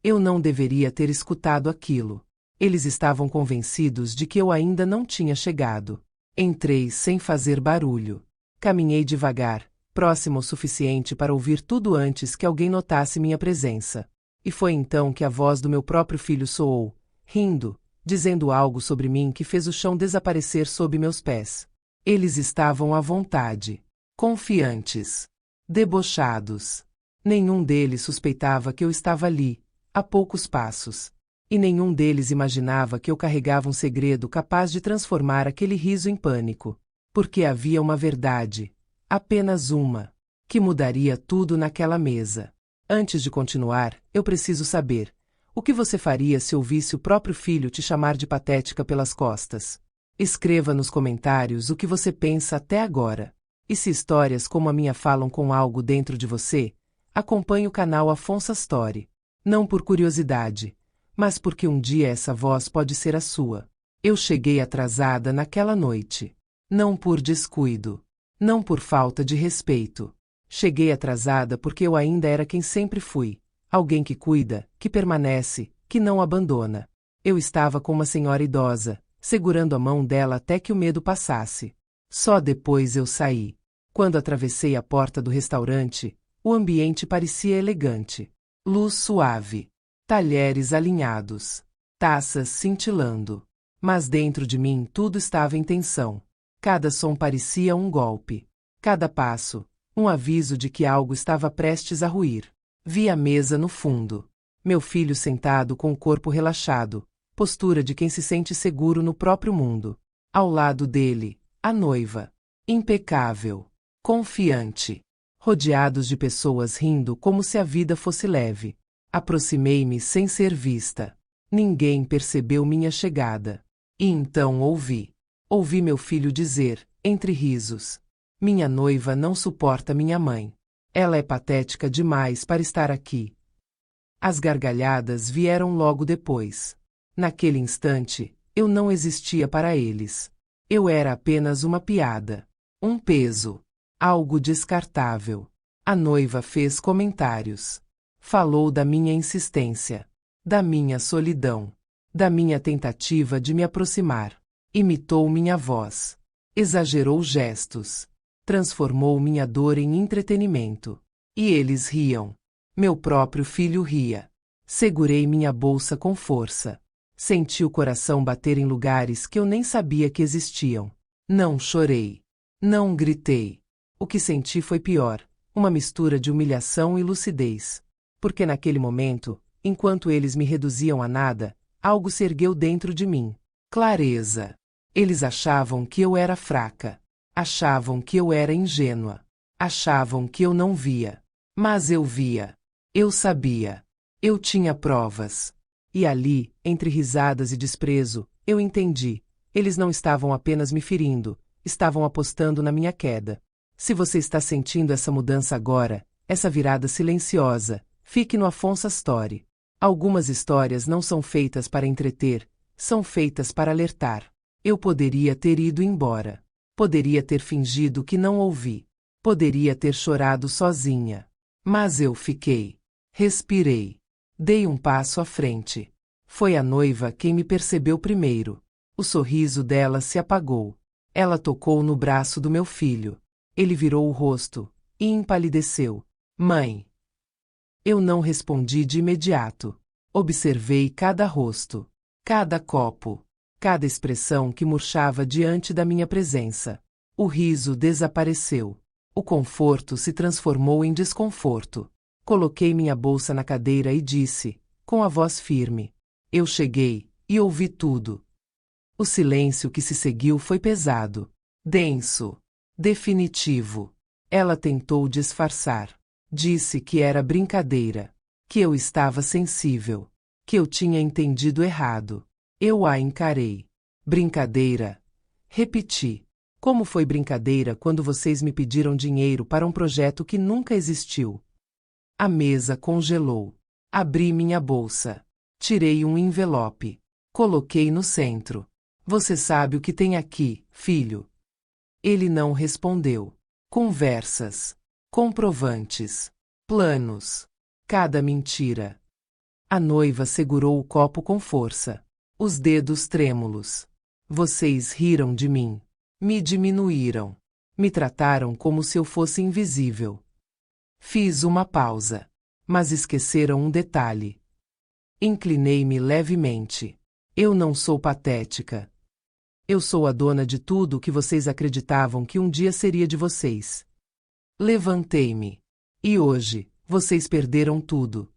Eu não deveria ter escutado aquilo. Eles estavam convencidos de que eu ainda não tinha chegado. Entrei sem fazer barulho. Caminhei devagar, próximo o suficiente para ouvir tudo antes que alguém notasse minha presença. E foi então que a voz do meu próprio filho soou, rindo, dizendo algo sobre mim que fez o chão desaparecer sob meus pés. Eles estavam à vontade, confiantes, debochados. Nenhum deles suspeitava que eu estava ali, a poucos passos. E nenhum deles imaginava que eu carregava um segredo capaz de transformar aquele riso em pânico. Porque havia uma verdade, apenas uma, que mudaria tudo naquela mesa. Antes de continuar, eu preciso saber: o que você faria se ouvisse o próprio filho te chamar de patética pelas costas? Escreva nos comentários o que você pensa até agora. E se histórias como a minha falam com algo dentro de você, acompanhe o canal Afonso Story. Não por curiosidade, mas porque um dia essa voz pode ser a sua. Eu cheguei atrasada naquela noite. Não por descuido. Não por falta de respeito. Cheguei atrasada porque eu ainda era quem sempre fui. Alguém que cuida, que permanece, que não abandona. Eu estava com uma senhora idosa, segurando a mão dela até que o medo passasse. Só depois eu saí. Quando atravessei a porta do restaurante, o ambiente parecia elegante. Luz suave. Talheres alinhados. Taças cintilando. Mas dentro de mim tudo estava em tensão. Cada som parecia um golpe. Cada passo, um aviso de que algo estava prestes a ruir. Vi a mesa no fundo. Meu filho sentado com o corpo relaxado, postura de quem se sente seguro no próprio mundo. Ao lado dele, a noiva. Impecável. Confiante. Rodeados de pessoas rindo como se a vida fosse leve. Aproximei-me sem ser vista. Ninguém percebeu minha chegada. E então ouvi. Ouvi meu filho dizer, entre risos: minha noiva não suporta minha mãe. Ela é patética demais para estar aqui. As gargalhadas vieram logo depois. Naquele instante, eu não existia para eles. Eu era apenas uma piada. Um peso. Algo descartável. A noiva fez comentários. Falou da minha insistência. Da minha solidão. Da minha tentativa de me aproximar. Imitou minha voz. Exagerou gestos. Transformou minha dor em entretenimento. E eles riam. Meu próprio filho ria. Segurei minha bolsa com força. Senti o coração bater em lugares que eu nem sabia que existiam. Não chorei. Não gritei. O que senti foi pior, uma mistura de humilhação e lucidez. Porque naquele momento, enquanto eles me reduziam a nada, algo se ergueu dentro de mim. Clareza. Eles achavam que eu era fraca. Achavam que eu era ingênua. Achavam que eu não via. Mas eu via. Eu sabia. Eu tinha provas. E ali, entre risadas e desprezo, eu entendi. Eles não estavam apenas me ferindo, estavam apostando na minha queda. Se você está sentindo essa mudança agora, essa virada silenciosa, fique no Afonso Story. Algumas histórias não são feitas para entreter, são feitas para alertar. Eu poderia ter ido embora. Poderia ter fingido que não ouvi. Poderia ter chorado sozinha. Mas eu fiquei. Respirei. Dei um passo à frente. Foi a noiva quem me percebeu primeiro. O sorriso dela se apagou. Ela tocou no braço do meu filho. Ele virou o rosto e empalideceu. Mãe. Eu não respondi de imediato. Observei cada rosto, cada copo, cada expressão que murchava diante da minha presença. O riso desapareceu. O conforto se transformou em desconforto. Coloquei minha bolsa na cadeira e disse, com a voz firme: eu cheguei, e ouvi tudo. O silêncio que se seguiu foi pesado, denso, definitivo. Ela tentou disfarçar. Disse que era brincadeira, que eu estava sensível, que eu tinha entendido errado. Eu a encarei. Brincadeira? Repeti. Como foi brincadeira quando vocês me pediram dinheiro para um projeto que nunca existiu? A mesa congelou. Abri minha bolsa. Tirei um envelope. Coloquei no centro. Você sabe o que tem aqui, filho? Ele não respondeu. Conversas. Comprovantes. Planos. Cada mentira. A noiva segurou o copo com força. Os dedos trêmulos. Vocês riram de mim. Me diminuíram. Me trataram como se eu fosse invisível. Fiz uma pausa. Mas esqueceram um detalhe. Inclinei-me levemente. Eu não sou patética. Eu sou a dona de tudo o que vocês acreditavam que um dia seria de vocês. Levantei-me. E hoje, vocês perderam tudo.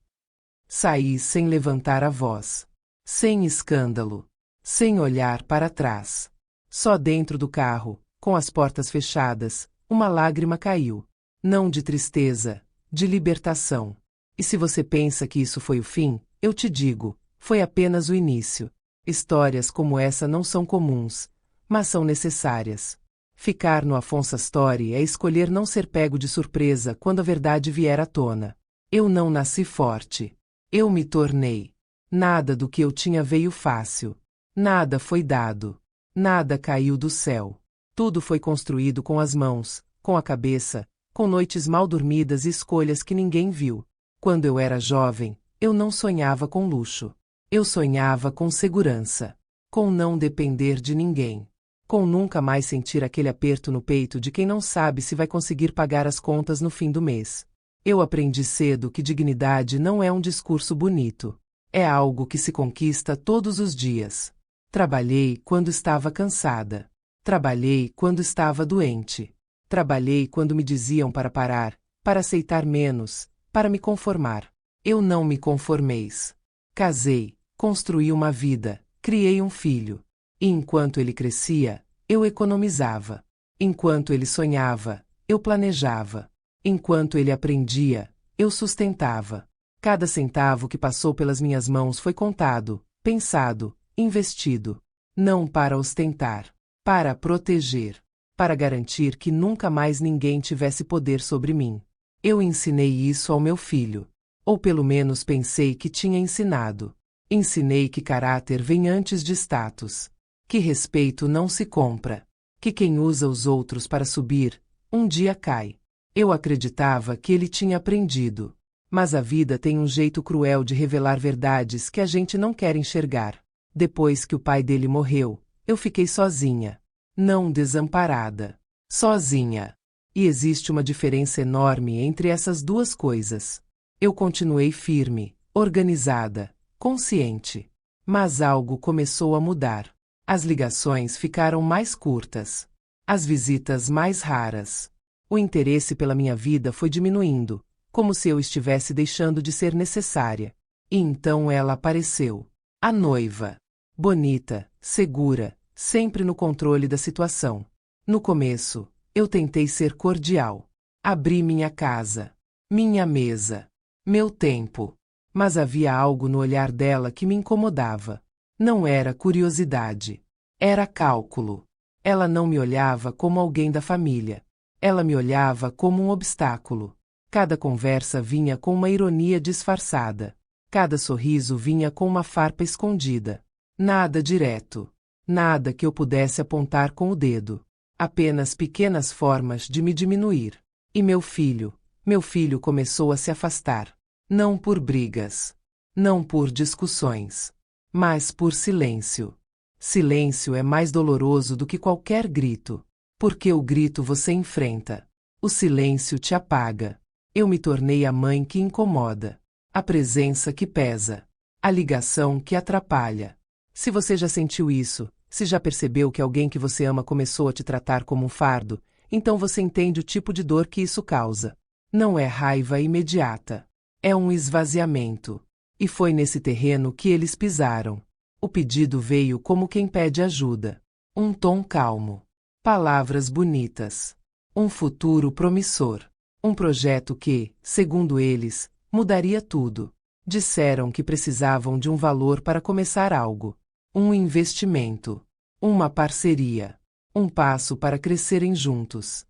Saí sem levantar a voz. Sem escândalo. Sem olhar para trás. Só dentro do carro, com as portas fechadas, uma lágrima caiu. Não de tristeza, de libertação. E se você pensa que isso foi o fim, eu te digo, foi apenas o início. Histórias como essa não são comuns, mas são necessárias. Ficar no Afonso Story é escolher não ser pego de surpresa quando a verdade vier à tona. Eu não nasci forte. Eu me tornei. Nada do que eu tinha veio fácil. Nada foi dado. Nada caiu do céu. Tudo foi construído com as mãos, com a cabeça, com noites mal dormidas e escolhas que ninguém viu. Quando eu era jovem, eu não sonhava com luxo. Eu sonhava com segurança. Com não depender de ninguém. Com nunca mais sentir aquele aperto no peito de quem não sabe se vai conseguir pagar as contas no fim do mês. Eu aprendi cedo que dignidade não é um discurso bonito. É algo que se conquista todos os dias. Trabalhei quando estava cansada. Trabalhei quando estava doente. Trabalhei quando me diziam para parar, para aceitar menos, para me conformar. Eu não me conformeis. Casei, construí uma vida, criei um filho. E enquanto ele crescia, eu economizava. Enquanto ele sonhava, eu planejava. Enquanto ele aprendia, eu sustentava. Cada centavo que passou pelas minhas mãos foi contado, pensado, investido. Não para ostentar, para proteger, para garantir que nunca mais ninguém tivesse poder sobre mim. Eu ensinei isso ao meu filho. Ou pelo menos pensei que tinha ensinado. Ensinei que caráter vem antes de status. Que respeito não se compra. Que quem usa os outros para subir, um dia cai. Eu acreditava que ele tinha aprendido. Mas a vida tem um jeito cruel de revelar verdades que a gente não quer enxergar. Depois que o pai dele morreu, eu fiquei sozinha. Não desamparada. Sozinha. E existe uma diferença enorme entre essas duas coisas. Eu continuei firme, organizada, consciente. Mas algo começou a mudar. As ligações ficaram mais curtas. As visitas mais raras. O interesse pela minha vida foi diminuindo, como se eu estivesse deixando de ser necessária. E então ela apareceu. A noiva. Bonita, segura, sempre no controle da situação. No começo, eu tentei ser cordial. Abri minha casa, minha mesa, meu tempo. Mas havia algo no olhar dela que me incomodava. Não era curiosidade. Era cálculo. Ela não me olhava como alguém da família. Ela me olhava como um obstáculo. Cada conversa vinha com uma ironia disfarçada. Cada sorriso vinha com uma farpa escondida. Nada direto. Nada que eu pudesse apontar com o dedo. Apenas pequenas formas de me diminuir. E meu filho começou a se afastar. Não por brigas. Não por discussões. Mas por silêncio. Silêncio é mais doloroso do que qualquer grito. Porque o grito você enfrenta. O silêncio te apaga. Eu me tornei a mãe que incomoda. A presença que pesa. A ligação que atrapalha. Se você já sentiu isso, se já percebeu que alguém que você ama começou a te tratar como um fardo, então você entende o tipo de dor que isso causa. Não é raiva imediata. É um esvaziamento. E foi nesse terreno que eles pisaram. O pedido veio como quem pede ajuda. Um tom calmo. Palavras bonitas. Um futuro promissor. Um projeto que, segundo eles, mudaria tudo. Disseram que precisavam de um valor para começar algo. Um investimento. Uma parceria. Um passo para crescerem juntos.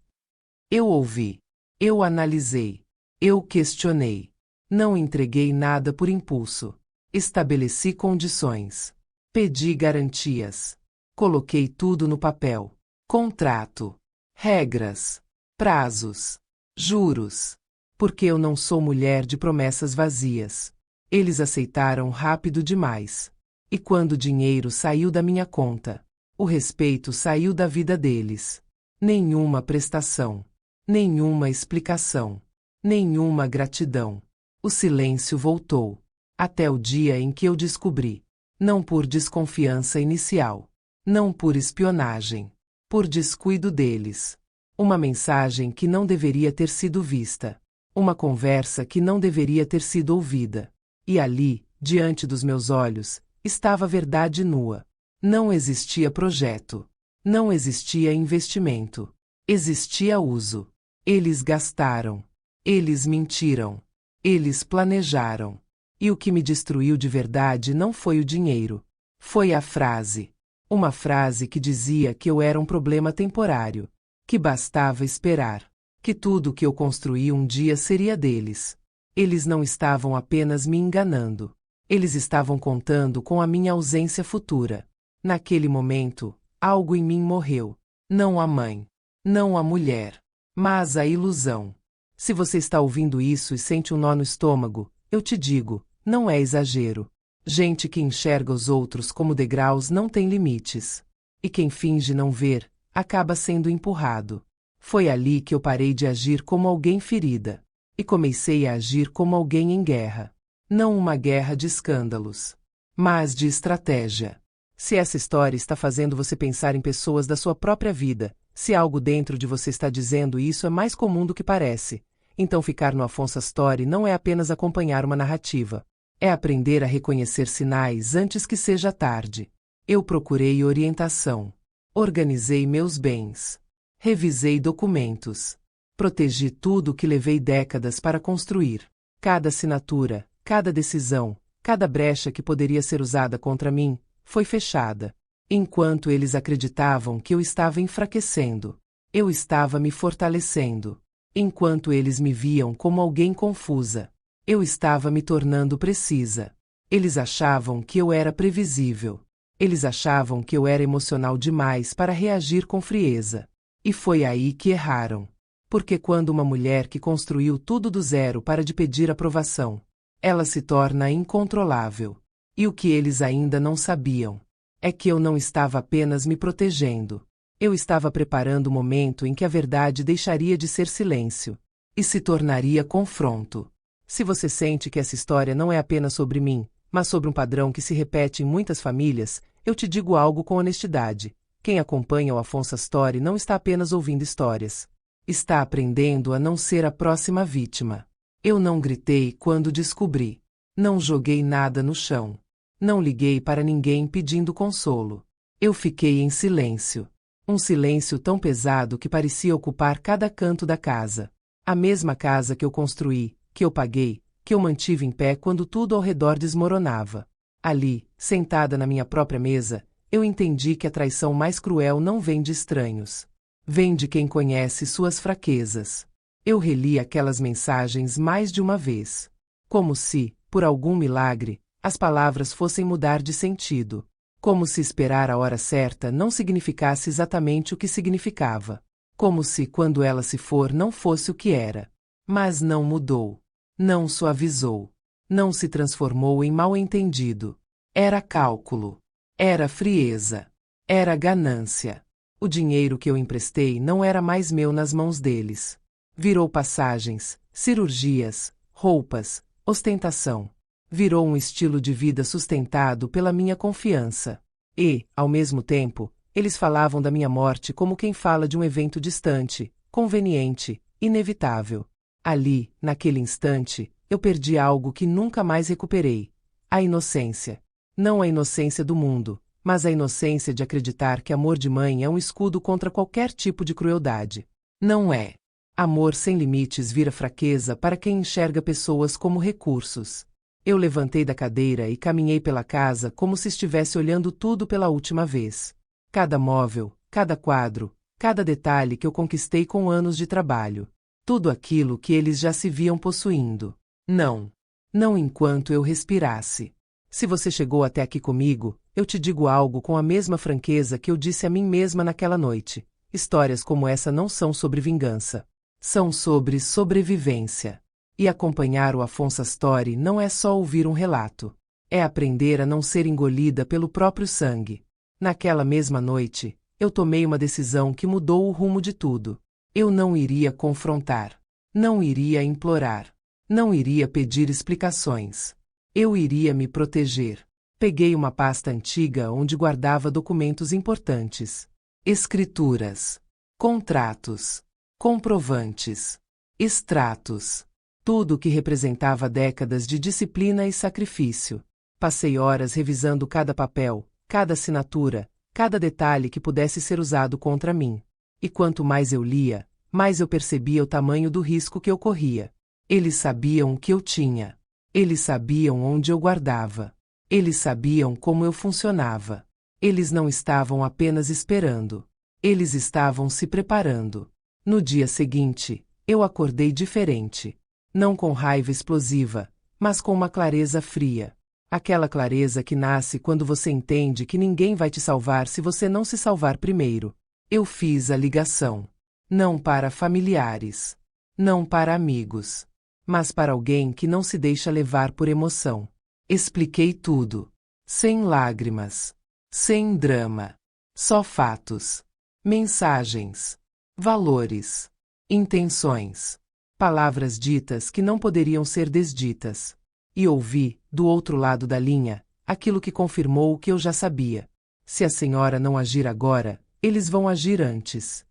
Eu ouvi. Eu analisei. Eu questionei. Não entreguei nada por impulso. Estabeleci condições. Pedi garantias. Coloquei tudo no papel. Contrato. Regras. Prazos. Juros. Porque eu não sou mulher de promessas vazias. Eles aceitaram rápido demais. E quando o dinheiro saiu da minha conta, o respeito saiu da vida deles. Nenhuma prestação. Nenhuma explicação. Nenhuma gratidão. O silêncio voltou. Até o dia em que eu descobri. Não por desconfiança inicial. Não por espionagem. Por descuido deles. Uma mensagem que não deveria ter sido vista. Uma conversa que não deveria ter sido ouvida. E ali, diante dos meus olhos, estava a verdade nua. Não existia projeto. Não existia investimento. Existia uso. Eles gastaram. Eles mentiram. Eles planejaram. E o que me destruiu de verdade não foi o dinheiro. Foi a frase. Uma frase que dizia que eu era um problema temporário. Que bastava esperar. Que tudo o que eu construí um dia seria deles. Eles não estavam apenas me enganando. Eles estavam contando com a minha ausência futura. Naquele momento, algo em mim morreu. Não a mãe. Não a mulher. Mas a ilusão. Se você está ouvindo isso e sente um nó no estômago, eu te digo, não é exagero. Gente que enxerga os outros como degraus não tem limites. E quem finge não ver, acaba sendo empurrado. Foi ali que eu parei de agir como alguém ferida. E comecei a agir como alguém em guerra. Não uma guerra de escândalos, mas de estratégia. Se essa história está fazendo você pensar em pessoas da sua própria vida, se algo dentro de você está dizendo isso é mais comum do que parece, então ficar no Afonso Story não é apenas acompanhar uma narrativa. É aprender a reconhecer sinais antes que seja tarde. Eu procurei orientação. Organizei meus bens. Revisei documentos. Protegi tudo o que levei décadas para construir. Cada assinatura, cada decisão, cada brecha que poderia ser usada contra mim, foi fechada. Enquanto eles acreditavam que eu estava enfraquecendo, eu estava me fortalecendo. Enquanto eles me viam como alguém confusa, eu estava me tornando precisa. Eles achavam que eu era previsível. Eles achavam que eu era emocional demais para reagir com frieza. E foi aí que erraram. Porque quando uma mulher que construiu tudo do zero para de pedir aprovação, ela se torna incontrolável. E o que eles ainda não sabiam é que eu não estava apenas me protegendo. Eu estava preparando o momento em que a verdade deixaria de ser silêncio e se tornaria confronto. Se você sente que essa história não é apenas sobre mim, mas sobre um padrão que se repete em muitas famílias, eu te digo algo com honestidade. Quem acompanha o Afonso Story não está apenas ouvindo histórias. Está aprendendo a não ser a próxima vítima. Eu não gritei quando descobri. Não joguei nada no chão. Não liguei para ninguém pedindo consolo. Eu fiquei em silêncio. Um silêncio tão pesado que parecia ocupar cada canto da casa. A mesma casa que eu construí, que eu paguei, que eu mantive em pé quando tudo ao redor desmoronava. Ali, sentada na minha própria mesa, eu entendi que a traição mais cruel não vem de estranhos. Vem de quem conhece suas fraquezas. Eu reli aquelas mensagens mais de uma vez. Como se, por algum milagre, as palavras fossem mudar de sentido. Como se esperar a hora certa não significasse exatamente o que significava. Como se, quando ela se for, não fosse o que era. Mas não mudou. Não suavizou. Não se transformou em mal-entendido. Era cálculo. Era frieza. Era ganância. O dinheiro que eu emprestei não era mais meu nas mãos deles. Virou passagens, cirurgias, roupas, ostentação. Virou um estilo de vida sustentado pela minha confiança. E, ao mesmo tempo, eles falavam da minha morte como quem fala de um evento distante, conveniente, inevitável. Ali, naquele instante, eu perdi algo que nunca mais recuperei. A inocência. Não a inocência do mundo, mas a inocência de acreditar que amor de mãe é um escudo contra qualquer tipo de crueldade. Não é. Amor sem limites vira fraqueza para quem enxerga pessoas como recursos. Eu levantei da cadeira e caminhei pela casa como se estivesse olhando tudo pela última vez. Cada móvel, cada quadro, cada detalhe que eu conquistei com anos de trabalho. Tudo aquilo que eles já se viam possuindo. Não. Não enquanto eu respirasse. Se você chegou até aqui comigo, eu te digo algo com a mesma franqueza que eu disse a mim mesma naquela noite. Histórias como essa não são sobre vingança. São sobre sobrevivência. E acompanhar o Afonso Astori não é só ouvir um relato. É aprender a não ser engolida pelo próprio sangue. Naquela mesma noite, eu tomei uma decisão que mudou o rumo de tudo. Eu não iria confrontar. Não iria implorar. Não iria pedir explicações. Eu iria me proteger. Peguei uma pasta antiga onde guardava documentos importantes. Escrituras. Contratos. Comprovantes. Extratos. Tudo o que representava décadas de disciplina e sacrifício. Passei horas revisando cada papel, cada assinatura, cada detalhe que pudesse ser usado contra mim. E quanto mais eu lia, mais eu percebia o tamanho do risco que eu corria. Eles sabiam o que eu tinha. Eles sabiam onde eu guardava. Eles sabiam como eu funcionava. Eles não estavam apenas esperando. Eles estavam se preparando. No dia seguinte, eu acordei diferente. Não com raiva explosiva, mas com uma clareza fria. Aquela clareza que nasce quando você entende que ninguém vai te salvar se você não se salvar primeiro. Eu fiz a ligação. Não para familiares. Não para amigos. Mas para alguém que não se deixa levar por emoção. Expliquei tudo. Sem lágrimas. Sem drama. Só fatos. Mensagens. Valores. Intenções. Palavras ditas que não poderiam ser desditas. E ouvi, do outro lado da linha, aquilo que confirmou o que eu já sabia. Se a senhora não agir agora, eles vão agir antes.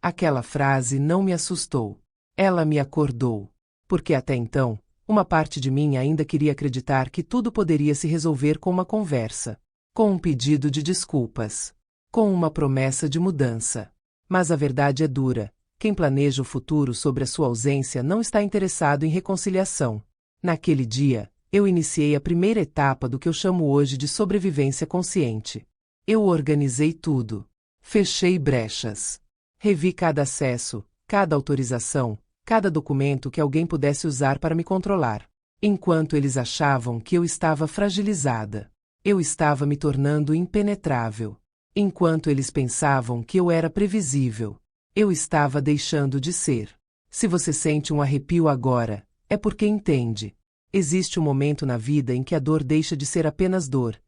Aquela frase não me assustou. Ela me acordou. Porque até então, uma parte de mim ainda queria acreditar que tudo poderia se resolver com uma conversa. Com um pedido de desculpas. Com uma promessa de mudança. Mas a verdade é dura. Quem planeja o futuro sobre a sua ausência não está interessado em reconciliação. Naquele dia, eu iniciei a primeira etapa do que eu chamo hoje de sobrevivência consciente. Eu organizei tudo. Fechei brechas. Revi cada acesso, cada autorização, cada documento que alguém pudesse usar para me controlar. Enquanto eles achavam que eu estava fragilizada, eu estava me tornando impenetrável. Enquanto eles pensavam que eu era previsível, eu estava deixando de ser. Se você sente um arrepio agora, é porque entende. Existe um momento na vida em que a dor deixa de ser apenas dor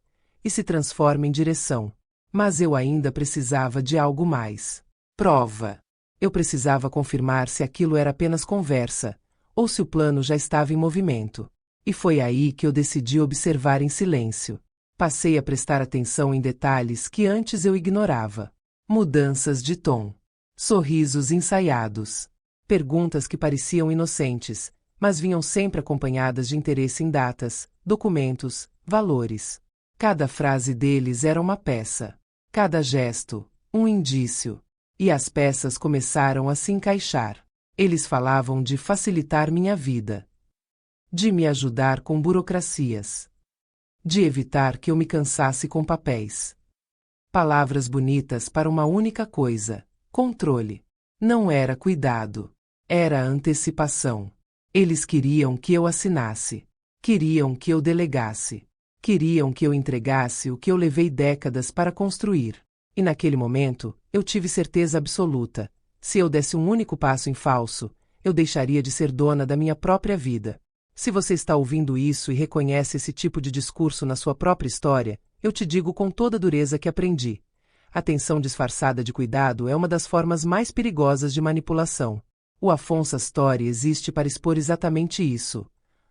e se transforma em direção. Mas eu ainda precisava de algo mais. Prova. Eu precisava confirmar se aquilo era apenas conversa, ou se o plano já estava em movimento. E foi aí que eu decidi observar em silêncio. Passei a prestar atenção em detalhes que antes eu ignorava. Mudanças de tom. Sorrisos ensaiados. Perguntas que pareciam inocentes, mas vinham sempre acompanhadas de interesse em datas, documentos, valores. Cada frase deles era uma peça. Cada gesto, um indício. E as peças começaram a se encaixar. Eles falavam de facilitar minha vida. De me ajudar com burocracias. De evitar que eu me cansasse com papéis. Palavras bonitas para uma única coisa: controle. Não era cuidado. Era antecipação. Eles queriam que eu assinasse. Queriam que eu delegasse. Queriam que eu entregasse o que eu levei décadas para construir. E naquele momento, eu tive certeza absoluta. Se eu desse um único passo em falso, eu deixaria de ser dona da minha própria vida. Se você está ouvindo isso e reconhece esse tipo de discurso na sua própria história, eu te digo com toda a dureza que aprendi. A tensão disfarçada de cuidado é uma das formas mais perigosas de manipulação. O Afonso Astori existe para expor exatamente isso.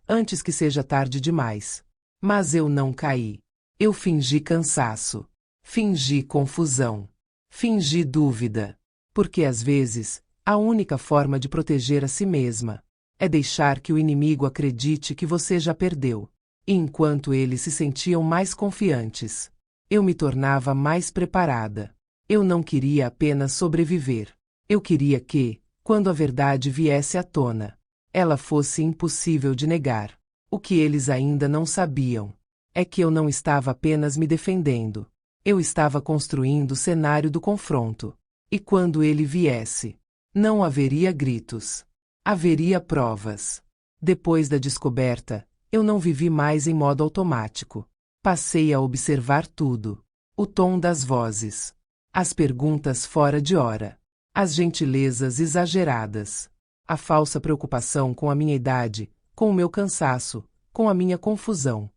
Antes que seja tarde demais. Mas eu não caí. Eu fingi cansaço. Fingi confusão. Fingi dúvida. Porque às vezes, a única forma de proteger a si mesma é deixar que o inimigo acredite que você já perdeu. E enquanto eles se sentiam mais confiantes, eu me tornava mais preparada. Eu não queria apenas sobreviver. Eu queria que, quando a verdade viesse à tona, ela fosse impossível de negar. O que eles ainda não sabiam é que eu não estava apenas me defendendo. Eu estava construindo o cenário do confronto. E quando ele viesse, não haveria gritos. Haveria provas. Depois da descoberta, eu não vivi mais em modo automático. Passei a observar tudo. O tom das vozes. As perguntas fora de hora. As gentilezas exageradas. A falsa preocupação com a minha idade, com o meu cansaço, com a minha confusão.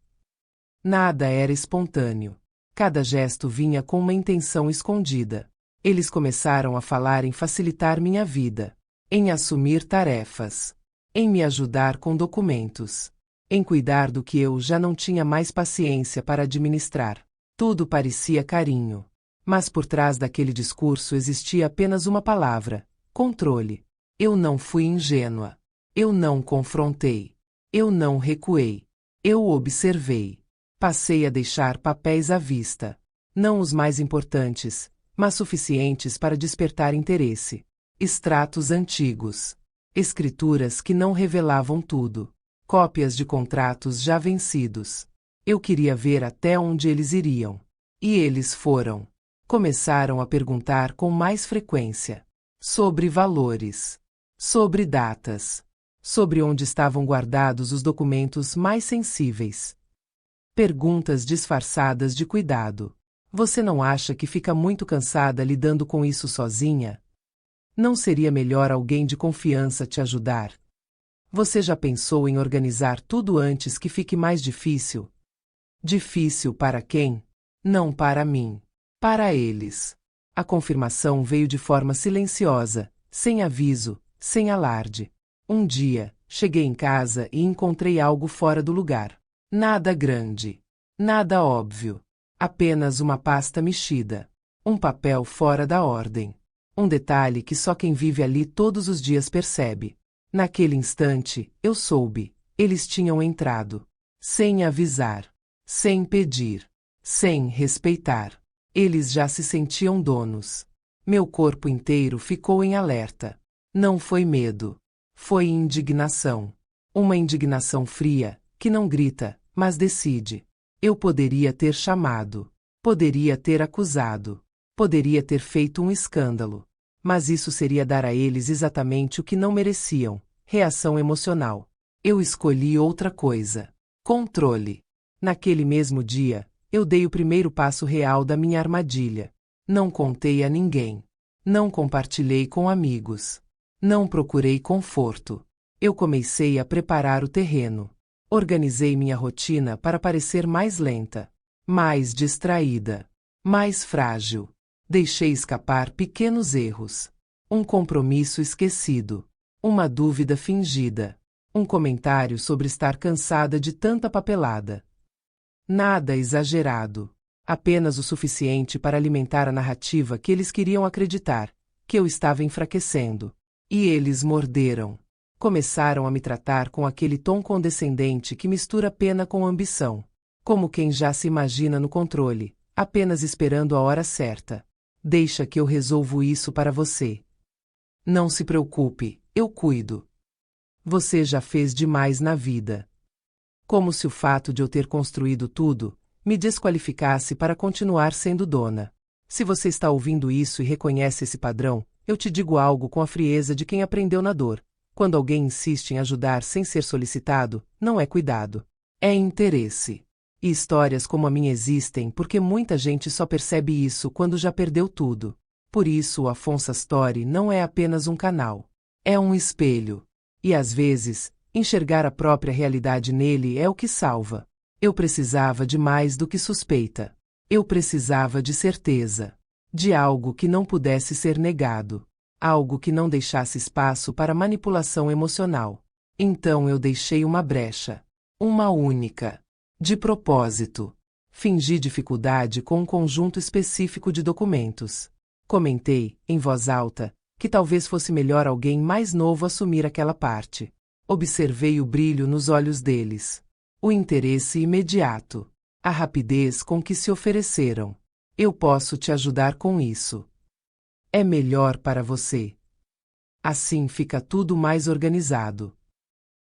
Nada era espontâneo. Cada gesto vinha com uma intenção escondida. Eles começaram a falar em facilitar minha vida, em assumir tarefas, em me ajudar com documentos, em cuidar do que eu já não tinha mais paciência para administrar. Tudo parecia carinho. Mas por trás daquele discurso existia apenas uma palavra: controle. Eu não fui ingênua. Eu não confrontei. Eu não recuei. Eu observei. Passei a deixar papéis à vista. Não os mais importantes, mas suficientes para despertar interesse. Extratos antigos. Escrituras que não revelavam tudo. Cópias de contratos já vencidos. Eu queria ver até onde eles iriam. E eles foram. Começaram a perguntar com mais frequência. Sobre valores. Sobre datas. Sobre onde estavam guardados os documentos mais sensíveis. Perguntas disfarçadas de cuidado. Você não acha que fica muito cansada lidando com isso sozinha? Não seria melhor alguém de confiança te ajudar? Você já pensou em organizar tudo antes que fique mais difícil? Difícil para quem? Não para mim. Para eles. A confirmação veio de forma silenciosa, sem aviso, sem alarde. Um dia, cheguei em casa e encontrei algo fora do lugar. Nada grande. Nada óbvio. Apenas uma pasta mexida. Um papel fora da ordem. Um detalhe que só quem vive ali todos os dias percebe. Naquele instante, eu soube. Eles tinham entrado. Sem avisar. Sem pedir. Sem respeitar. Eles já se sentiam donos. Meu corpo inteiro ficou em alerta. Não foi medo. Foi indignação. Uma indignação fria, que não grita, mas decide. Eu poderia ter chamado. Poderia ter acusado. Poderia ter feito um escândalo. Mas isso seria dar a eles exatamente o que não mereciam: reação emocional. Eu escolhi outra coisa: controle. Naquele mesmo dia, eu dei o primeiro passo real da minha armadilha. Não contei a ninguém. Não compartilhei com amigos. Não procurei conforto. Eu comecei a preparar o terreno. Organizei minha rotina para parecer mais lenta, mais distraída, mais frágil. Deixei escapar pequenos erros. Um compromisso esquecido. Uma dúvida fingida. Um comentário sobre estar cansada de tanta papelada. Nada exagerado. Apenas o suficiente para alimentar a narrativa que eles queriam acreditar, que eu estava enfraquecendo. E eles morderam. Começaram a me tratar com aquele tom condescendente que mistura pena com ambição. Como quem já se imagina no controle, apenas esperando a hora certa. Deixa que eu resolvo isso para você. Não se preocupe, eu cuido. Você já fez demais na vida. Como se o fato de eu ter construído tudo me desqualificasse para continuar sendo dona. Se você está ouvindo isso e reconhece esse padrão, eu te digo algo com a frieza de quem aprendeu na dor. Quando alguém insiste em ajudar sem ser solicitado, não é cuidado. É interesse. E histórias como a minha existem porque muita gente só percebe isso quando já perdeu tudo. Por isso o Afonso Story não é apenas um canal. É um espelho. E às vezes, enxergar a própria realidade nele é o que salva. Eu precisava de mais do que suspeita. Eu precisava de certeza. De algo que não pudesse ser negado. Algo que não deixasse espaço para manipulação emocional. Então eu deixei uma brecha. Uma única. De propósito. Fingi dificuldade com um conjunto específico de documentos. Comentei, em voz alta, que talvez fosse melhor alguém mais novo assumir aquela parte. Observei o brilho nos olhos deles. O interesse imediato. A rapidez com que se ofereceram. Eu posso te ajudar com isso. É melhor para você. Assim fica tudo mais organizado.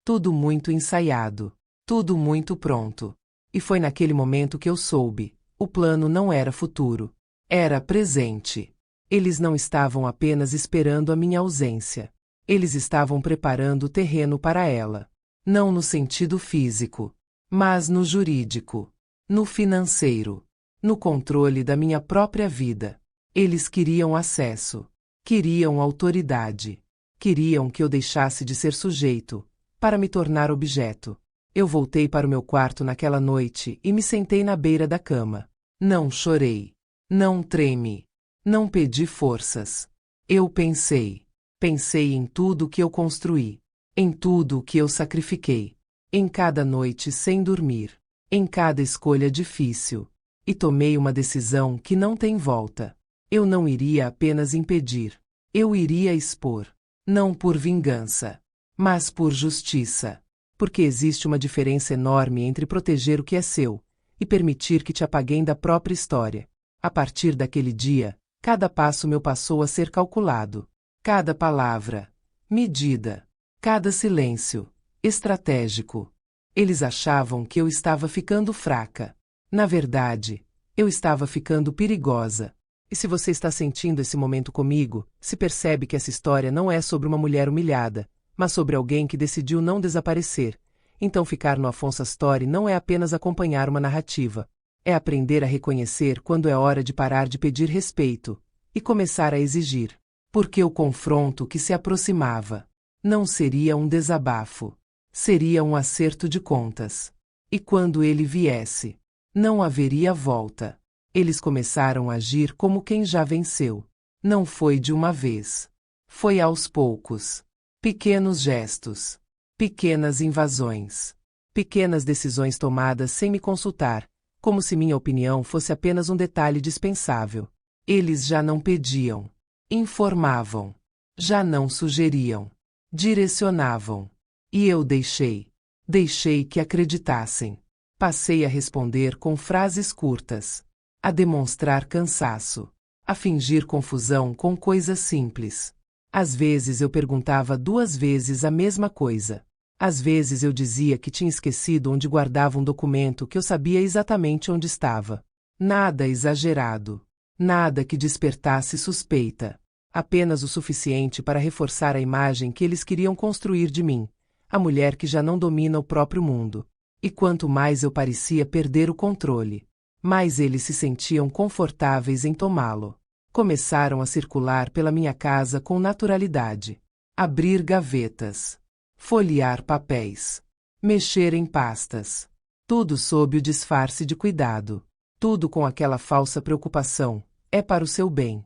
Tudo muito ensaiado. Tudo muito pronto. E foi naquele momento que eu soube. O plano não era futuro. Era presente. Eles não estavam apenas esperando a minha ausência. Eles estavam preparando o terreno para ela. Não no sentido físico, mas no jurídico, no financeiro, no controle da minha própria vida. Eles queriam acesso. Queriam autoridade. Queriam que eu deixasse de ser sujeito, para me tornar objeto. Eu voltei para o meu quarto naquela noite e me sentei na beira da cama. Não chorei. Não tremi. Não pedi forças. Eu pensei. Pensei em tudo o que eu construí. Em tudo o que eu sacrifiquei. Em cada noite sem dormir. Em cada escolha difícil. E tomei uma decisão que não tem volta. Eu não iria apenas impedir. Eu iria expor. Não por vingança, mas por justiça. Porque existe uma diferença enorme entre proteger o que é seu e permitir que te apaguem da própria história. A partir daquele dia, cada passo meu passou a ser calculado. Cada palavra, medida. Cada silêncio, estratégico. Eles achavam que eu estava ficando fraca. Na verdade, eu estava ficando perigosa. E se você está sentindo esse momento comigo, se percebe que essa história não é sobre uma mulher humilhada, mas sobre alguém que decidiu não desaparecer. Então ficar no Afonso Astori não é apenas acompanhar uma narrativa. É aprender a reconhecer quando é hora de parar de pedir respeito e começar a exigir. Porque o confronto que se aproximava não seria um desabafo. Seria um acerto de contas. E quando ele viesse, não haveria volta. Eles começaram a agir como quem já venceu. Não foi de uma vez. Foi aos poucos. Pequenos gestos. Pequenas invasões. Pequenas decisões tomadas sem me consultar, como se minha opinião fosse apenas um detalhe dispensável. Eles já não pediam. Informavam. Já não sugeriam. Direcionavam. E eu deixei. Deixei que acreditassem. Passei a responder com frases curtas. A demonstrar cansaço. A fingir confusão com coisas simples. Às vezes eu perguntava 2 vezes a mesma coisa. Às vezes eu dizia que tinha esquecido onde guardava um documento que eu sabia exatamente onde estava. Nada exagerado. Nada que despertasse suspeita. Apenas o suficiente para reforçar a imagem que eles queriam construir de mim, a mulher que já não domina o próprio mundo. E quanto mais eu parecia perder o controle, mais eles se sentiam confortáveis em tomá-lo. Começaram a circular pela minha casa com naturalidade. Abrir gavetas. Folhear papéis. Mexer em pastas. Tudo sob o disfarce de cuidado. Tudo com aquela falsa preocupação. É para o seu bem.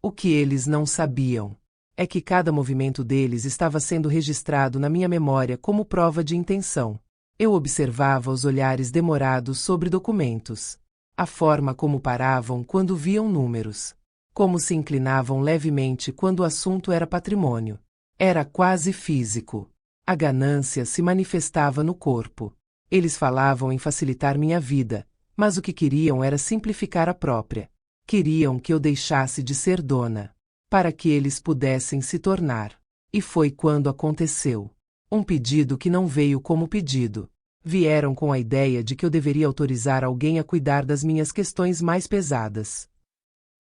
O que eles não sabiam é que cada movimento deles estava sendo registrado na minha memória como prova de intenção. Eu observava os olhares demorados sobre documentos. A forma como paravam quando viam números. Como se inclinavam levemente quando o assunto era patrimônio. Era quase físico. A ganância se manifestava no corpo. Eles falavam em facilitar minha vida, mas o que queriam era simplificar a própria. Queriam que eu deixasse de ser dona, para que eles pudessem se tornar. E foi quando aconteceu. Um pedido que não veio como pedido. Vieram com a ideia de que eu deveria autorizar alguém a cuidar das minhas questões mais pesadas.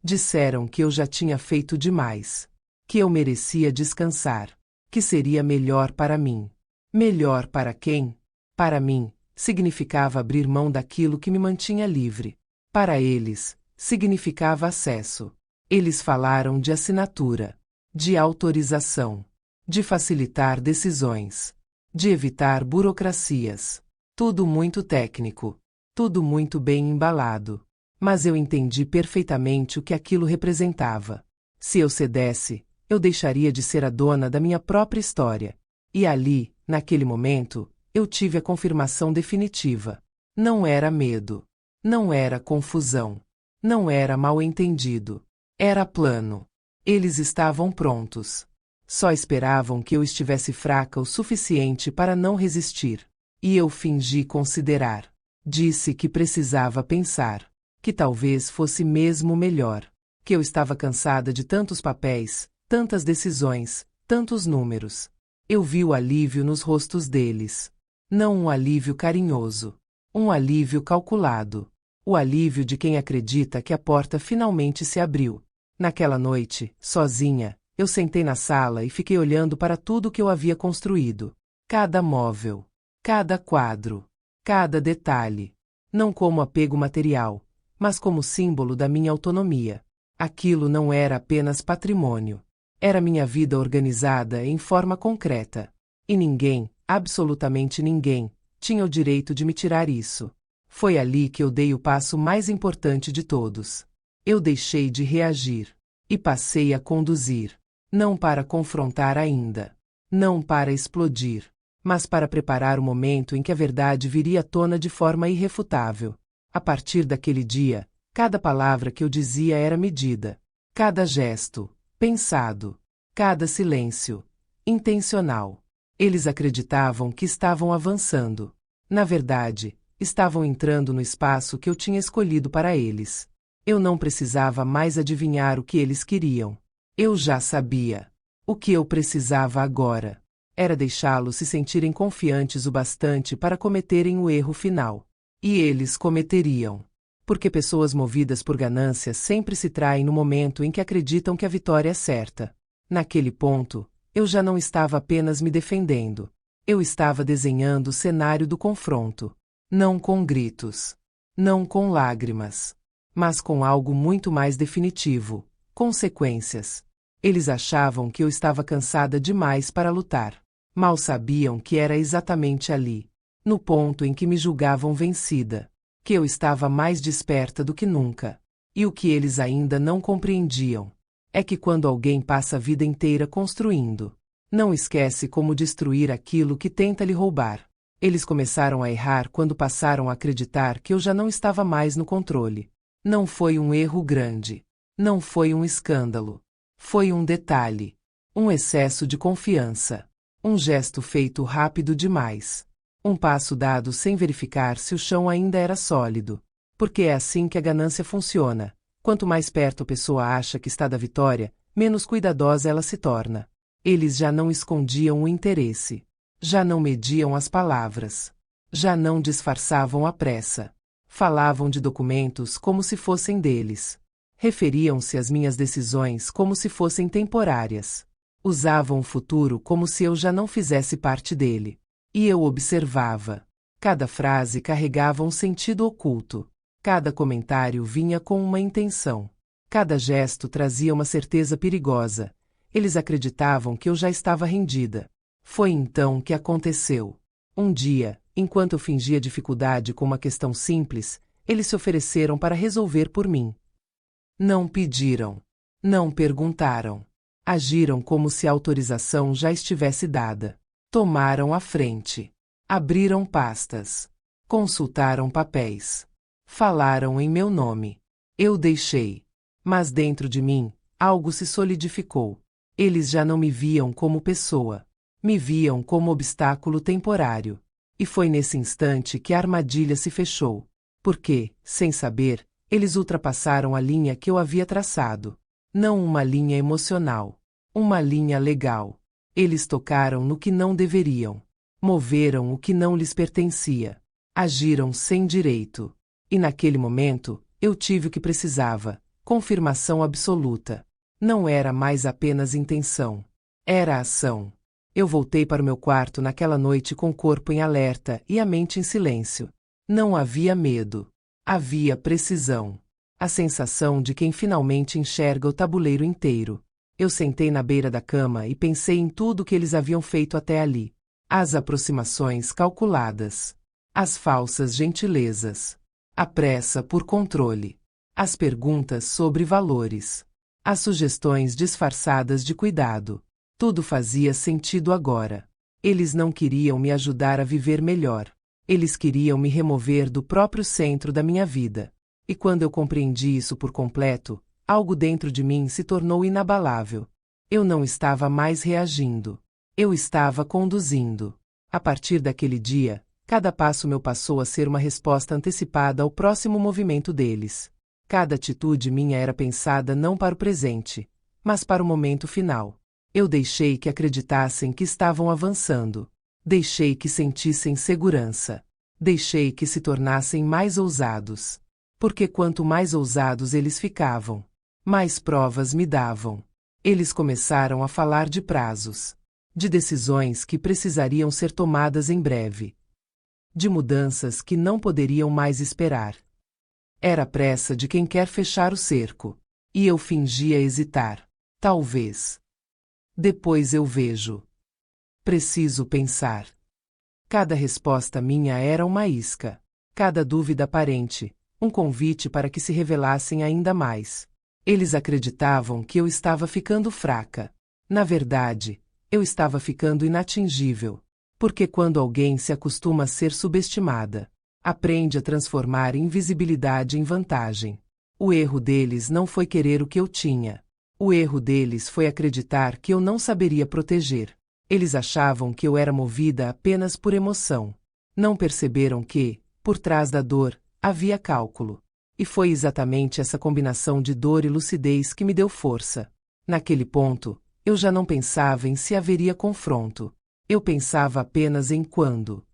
Disseram que eu já tinha feito demais. Que eu merecia descansar. Que seria melhor para mim. Melhor para quem? Para mim, significava abrir mão daquilo que me mantinha livre. Para eles, significava acesso. Eles falaram de assinatura, de autorização, de facilitar decisões, de evitar burocracias. Tudo muito técnico, tudo muito bem embalado. Mas eu entendi perfeitamente o que aquilo representava. Se eu cedesse, eu deixaria de ser a dona da minha própria história. E ali, naquele momento, eu tive a confirmação definitiva. Não era medo. Não era confusão. Não era mal-entendido. Era plano. Eles estavam prontos. Só esperavam que eu estivesse fraca o suficiente para não resistir. E eu fingi considerar. Disse que precisava pensar. Que talvez fosse mesmo melhor. Que eu estava cansada de tantos papéis, tantas decisões, tantos números. Eu vi o alívio nos rostos deles. Não um alívio carinhoso. Um alívio calculado. O alívio de quem acredita que a porta finalmente se abriu. Naquela noite, sozinha, eu sentei na sala e fiquei olhando para tudo que eu havia construído. Cada móvel. Cada quadro. Cada detalhe. Não como apego material, mas como símbolo da minha autonomia. Aquilo não era apenas patrimônio. Era minha vida organizada em forma concreta. E ninguém, absolutamente ninguém, tinha o direito de me tirar isso. Foi ali que eu dei o passo mais importante de todos. Eu deixei de reagir. E passei a conduzir. Não para confrontar ainda. Não para explodir. Mas para preparar o momento em que a verdade viria à tona de forma irrefutável. A partir daquele dia, cada palavra que eu dizia era medida. Cada gesto, pensado. Cada silêncio, intencional. Eles acreditavam que estavam avançando. Na verdade, estavam entrando no espaço que eu tinha escolhido para eles. Eu não precisava mais adivinhar o que eles queriam. Eu já sabia. O que eu precisava agora era deixá-los se sentirem confiantes o bastante para cometerem o erro final. E eles cometeriam. Porque pessoas movidas por ganância sempre se traem no momento em que acreditam que a vitória é certa. Naquele ponto, eu já não estava apenas me defendendo. Eu estava desenhando o cenário do confronto. Não com gritos. Não com lágrimas. Mas com algo muito mais definitivo. Consequências. Eles achavam que eu estava cansada demais para lutar. Mal sabiam que era exatamente ali, no ponto em que me julgavam vencida, que eu estava mais desperta do que nunca. E o que eles ainda não compreendiam é que quando alguém passa a vida inteira construindo, não esquece como destruir aquilo que tenta lhe roubar. Eles começaram a errar quando passaram a acreditar que eu já não estava mais no controle. Não foi um erro grande. Não foi um escândalo. Foi um detalhe. Um excesso de confiança. Um gesto feito rápido demais. Um passo dado sem verificar se o chão ainda era sólido. Porque é assim que a ganância funciona. Quanto mais perto a pessoa acha que está da vitória, menos cuidadosa ela se torna. Eles já não escondiam o interesse. Já não mediam as palavras. Já não disfarçavam a pressa. Falavam de documentos como se fossem deles. Referiam-se às minhas decisões como se fossem temporárias. Usavam o futuro como se eu já não fizesse parte dele. E eu observava. Cada frase carregava um sentido oculto. Cada comentário vinha com uma intenção. Cada gesto trazia uma certeza perigosa. Eles acreditavam que eu já estava rendida. Foi então que aconteceu. Um dia, enquanto eu fingia dificuldade com uma questão simples, eles se ofereceram para resolver por mim. Não pediram. Não perguntaram. Agiram como se a autorização já estivesse dada. Tomaram a frente. Abriram pastas. Consultaram papéis. Falaram em meu nome. Eu deixei. Mas dentro de mim, algo se solidificou. Eles já não me viam como pessoa. Me viam como obstáculo temporário. E foi nesse instante que a armadilha se fechou. Porque, sem saber, eles ultrapassaram a linha que eu havia traçado. Não uma linha emocional. Uma linha legal. Eles tocaram no que não deveriam. Moveram o que não lhes pertencia. Agiram sem direito. E naquele momento, eu tive o que precisava. Confirmação absoluta. Não era mais apenas intenção. Era ação. Eu voltei para o meu quarto naquela noite com o corpo em alerta e a mente em silêncio. Não havia medo. Havia precisão. A sensação de quem finalmente enxerga o tabuleiro inteiro. Eu sentei na beira da cama e pensei em tudo o que eles haviam feito até ali. As aproximações calculadas. As falsas gentilezas. A pressa por controle. As perguntas sobre valores. As sugestões disfarçadas de cuidado. Tudo fazia sentido agora. Eles não queriam me ajudar a viver melhor. Eles queriam me remover do próprio centro da minha vida. E quando eu compreendi isso por completo, algo dentro de mim se tornou inabalável. Eu não estava mais reagindo. Eu estava conduzindo. A partir daquele dia, cada passo meu passou a ser uma resposta antecipada ao próximo movimento deles. Cada atitude minha era pensada não para o presente, mas para o momento final. Eu deixei que acreditassem que estavam avançando. Deixei que sentissem segurança. Deixei que se tornassem mais ousados. Porque quanto mais ousados eles ficavam, mais provas me davam. Eles começaram a falar de prazos. De decisões que precisariam ser tomadas em breve. De mudanças que não poderiam mais esperar. Era a pressa de quem quer fechar o cerco. E eu fingia hesitar. Talvez. Depois eu vejo. Preciso pensar. Cada resposta minha era uma isca. Cada dúvida aparente, um convite para que se revelassem ainda mais. Eles acreditavam que eu estava ficando fraca. Na verdade, eu estava ficando inatingível. Porque quando alguém se acostuma a ser subestimada, aprende a transformar invisibilidade em vantagem. O erro deles não foi querer o que eu tinha. O erro deles foi acreditar que eu não saberia proteger. Eles achavam que eu era movida apenas por emoção. Não perceberam que, por trás da dor, havia cálculo. E foi exatamente essa combinação de dor e lucidez que me deu força. Naquele ponto, eu já não pensava em se haveria confronto. Eu pensava apenas em quando.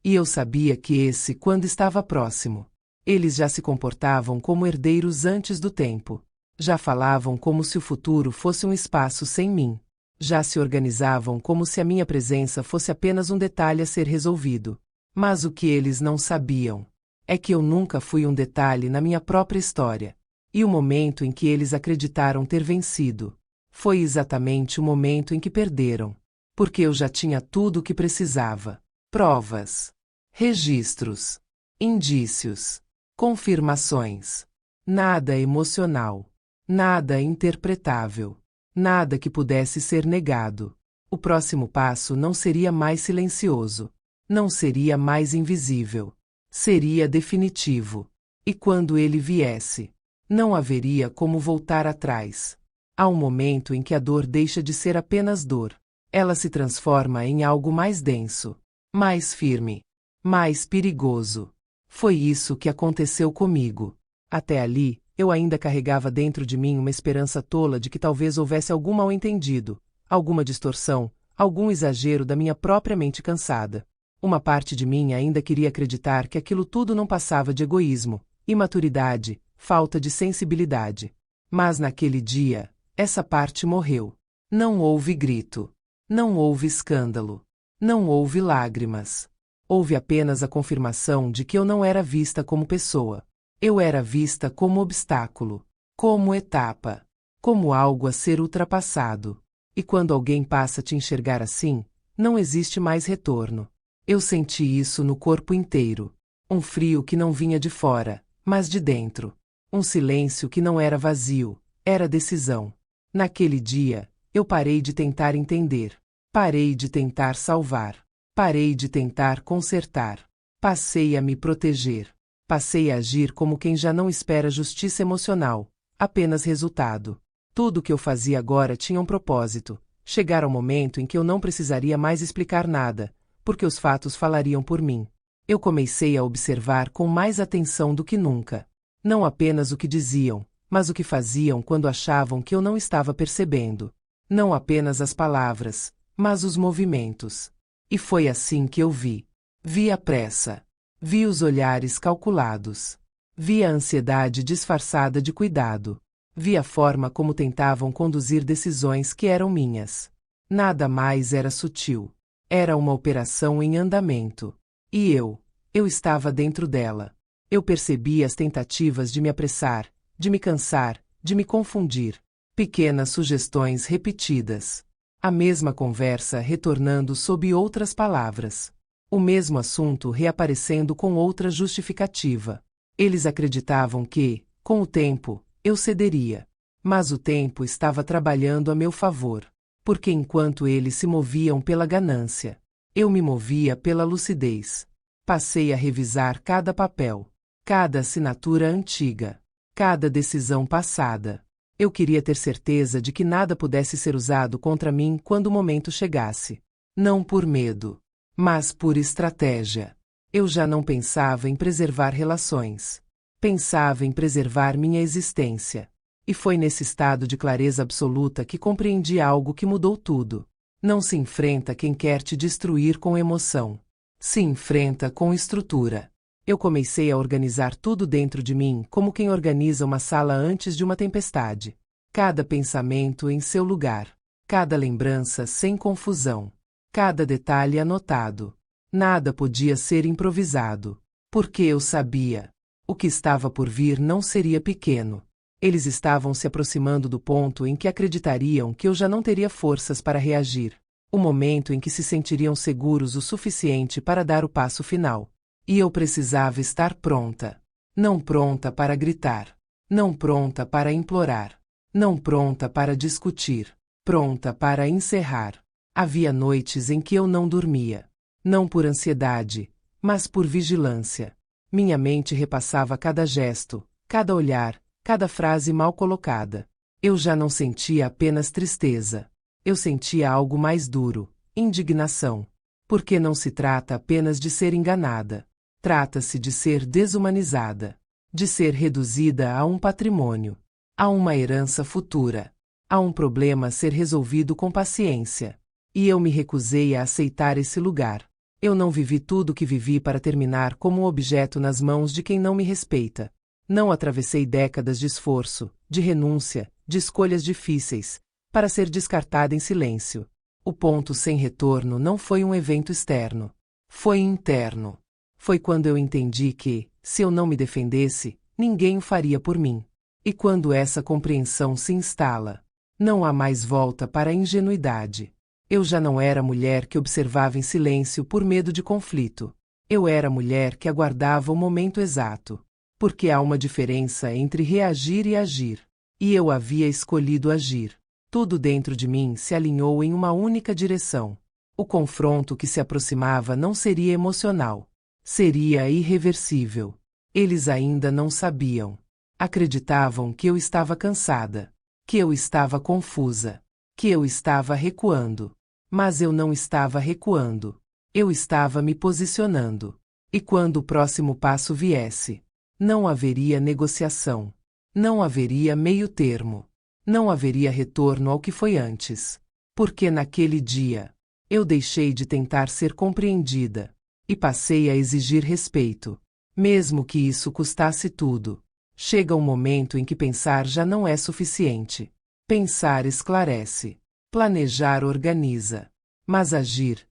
E eu sabia que esse quando estava próximo. Eles já se comportavam como herdeiros antes do tempo. Já falavam como se o futuro fosse um espaço sem mim. Já se organizavam como se a minha presença fosse apenas um detalhe a ser resolvido. Mas o que eles não sabiam é que eu nunca fui um detalhe na minha própria história. E o momento em que eles acreditaram ter vencido foi exatamente o momento em que perderam. Porque eu já tinha tudo o que precisava. Provas, registros, indícios, confirmações. Nada emocional. Nada interpretável. Nada que pudesse ser negado. O próximo passo não seria mais silencioso. Não seria mais invisível. Seria definitivo. E quando ele viesse, não haveria como voltar atrás. Há um momento em que a dor deixa de ser apenas dor. Ela se transforma em algo mais denso, mais firme, mais perigoso. Foi isso que aconteceu comigo. Até ali, eu ainda carregava dentro de mim uma esperança tola de que talvez houvesse algum mal-entendido, alguma distorção, algum exagero da minha própria mente cansada. Uma parte de mim ainda queria acreditar que aquilo tudo não passava de egoísmo, imaturidade, falta de sensibilidade. Mas naquele dia, essa parte morreu. Não houve grito. Não houve escândalo. Não houve lágrimas. Houve apenas a confirmação de que eu não era vista como pessoa. Eu era vista como obstáculo, como etapa, como algo a ser ultrapassado. E quando alguém passa a te enxergar assim, não existe mais retorno. Eu senti isso no corpo inteiro. Um frio que não vinha de fora, mas de dentro. Um silêncio que não era vazio, era decisão. Naquele dia, eu parei de tentar entender. Parei de tentar salvar. Parei de tentar consertar. Passei a me proteger. Passei a agir como quem já não espera justiça emocional, apenas resultado. Tudo o que eu fazia agora tinha um propósito: chegar ao momento em que eu não precisaria mais explicar nada, porque os fatos falariam por mim. Eu comecei a observar com mais atenção do que nunca. Não apenas o que diziam, mas o que faziam quando achavam que eu não estava percebendo. Não apenas as palavras, mas os movimentos. E foi assim que eu vi. Vi a pressa. Vi os olhares calculados. Vi a ansiedade disfarçada de cuidado. Vi a forma como tentavam conduzir decisões que eram minhas. Nada mais era sutil. Era uma operação em andamento. E eu estava dentro dela. Eu percebi as tentativas de me apressar, de me cansar, de me confundir. Pequenas sugestões repetidas. A mesma conversa retornando sob outras palavras. O mesmo assunto reaparecendo com outra justificativa. Eles acreditavam que, com o tempo, eu cederia. Mas o tempo estava trabalhando a meu favor. Porque enquanto eles se moviam pela ganância, eu me movia pela lucidez. Passei a revisar cada papel, cada assinatura antiga, cada decisão passada. Eu queria ter certeza de que nada pudesse ser usado contra mim quando o momento chegasse. Não por medo, mas por estratégia. Eu já não pensava em preservar relações. Pensava em preservar minha existência. E foi nesse estado de clareza absoluta que compreendi algo que mudou tudo. Não se enfrenta quem quer te destruir com emoção. Se enfrenta com estrutura. Eu comecei a organizar tudo dentro de mim como quem organiza uma sala antes de uma tempestade. Cada pensamento em seu lugar. Cada lembrança sem confusão. Cada detalhe anotado. Nada podia ser improvisado. Porque eu sabia. O que estava por vir não seria pequeno. Eles estavam se aproximando do ponto em que acreditariam que eu já não teria forças para reagir. O momento em que se sentiriam seguros o suficiente para dar o passo final. E eu precisava estar pronta. Não pronta para gritar. Não pronta para implorar. Não pronta para discutir. Pronta para encerrar. Havia noites em que eu não dormia. Não por ansiedade, mas por vigilância. Minha mente repassava cada gesto, cada olhar, cada frase mal colocada. Eu já não sentia apenas tristeza. Eu sentia algo mais duro, indignação. Porque não se trata apenas de ser enganada. Trata-se de ser desumanizada. De ser reduzida a um patrimônio. A uma herança futura. A um problema a ser resolvido com paciência. E eu me recusei a aceitar esse lugar. Eu não vivi tudo o que vivi para terminar como um objeto nas mãos de quem não me respeita. Não atravessei décadas de esforço, de renúncia, de escolhas difíceis, para ser descartada em silêncio. O ponto sem retorno não foi um evento externo. Foi interno. Foi quando eu entendi que, se eu não me defendesse, ninguém o faria por mim. E quando essa compreensão se instala, não há mais volta para a ingenuidade. Eu já não era a mulher que observava em silêncio por medo de conflito. Eu era a mulher que aguardava o momento exato. Porque há uma diferença entre reagir e agir. E eu havia escolhido agir. Tudo dentro de mim se alinhou em uma única direção. O confronto que se aproximava não seria emocional. Seria irreversível. Eles ainda não sabiam. Acreditavam que eu estava cansada. Que eu estava confusa. Que eu estava recuando. Mas eu não estava recuando. Eu estava me posicionando. E quando o próximo passo viesse, não haveria negociação. Não haveria meio termo. Não haveria retorno ao que foi antes. Porque naquele dia, eu deixei de tentar ser compreendida. E passei a exigir respeito. Mesmo que isso custasse tudo. Chega um momento em que pensar já não é suficiente. Pensar esclarece. Planejar organiza. Mas agir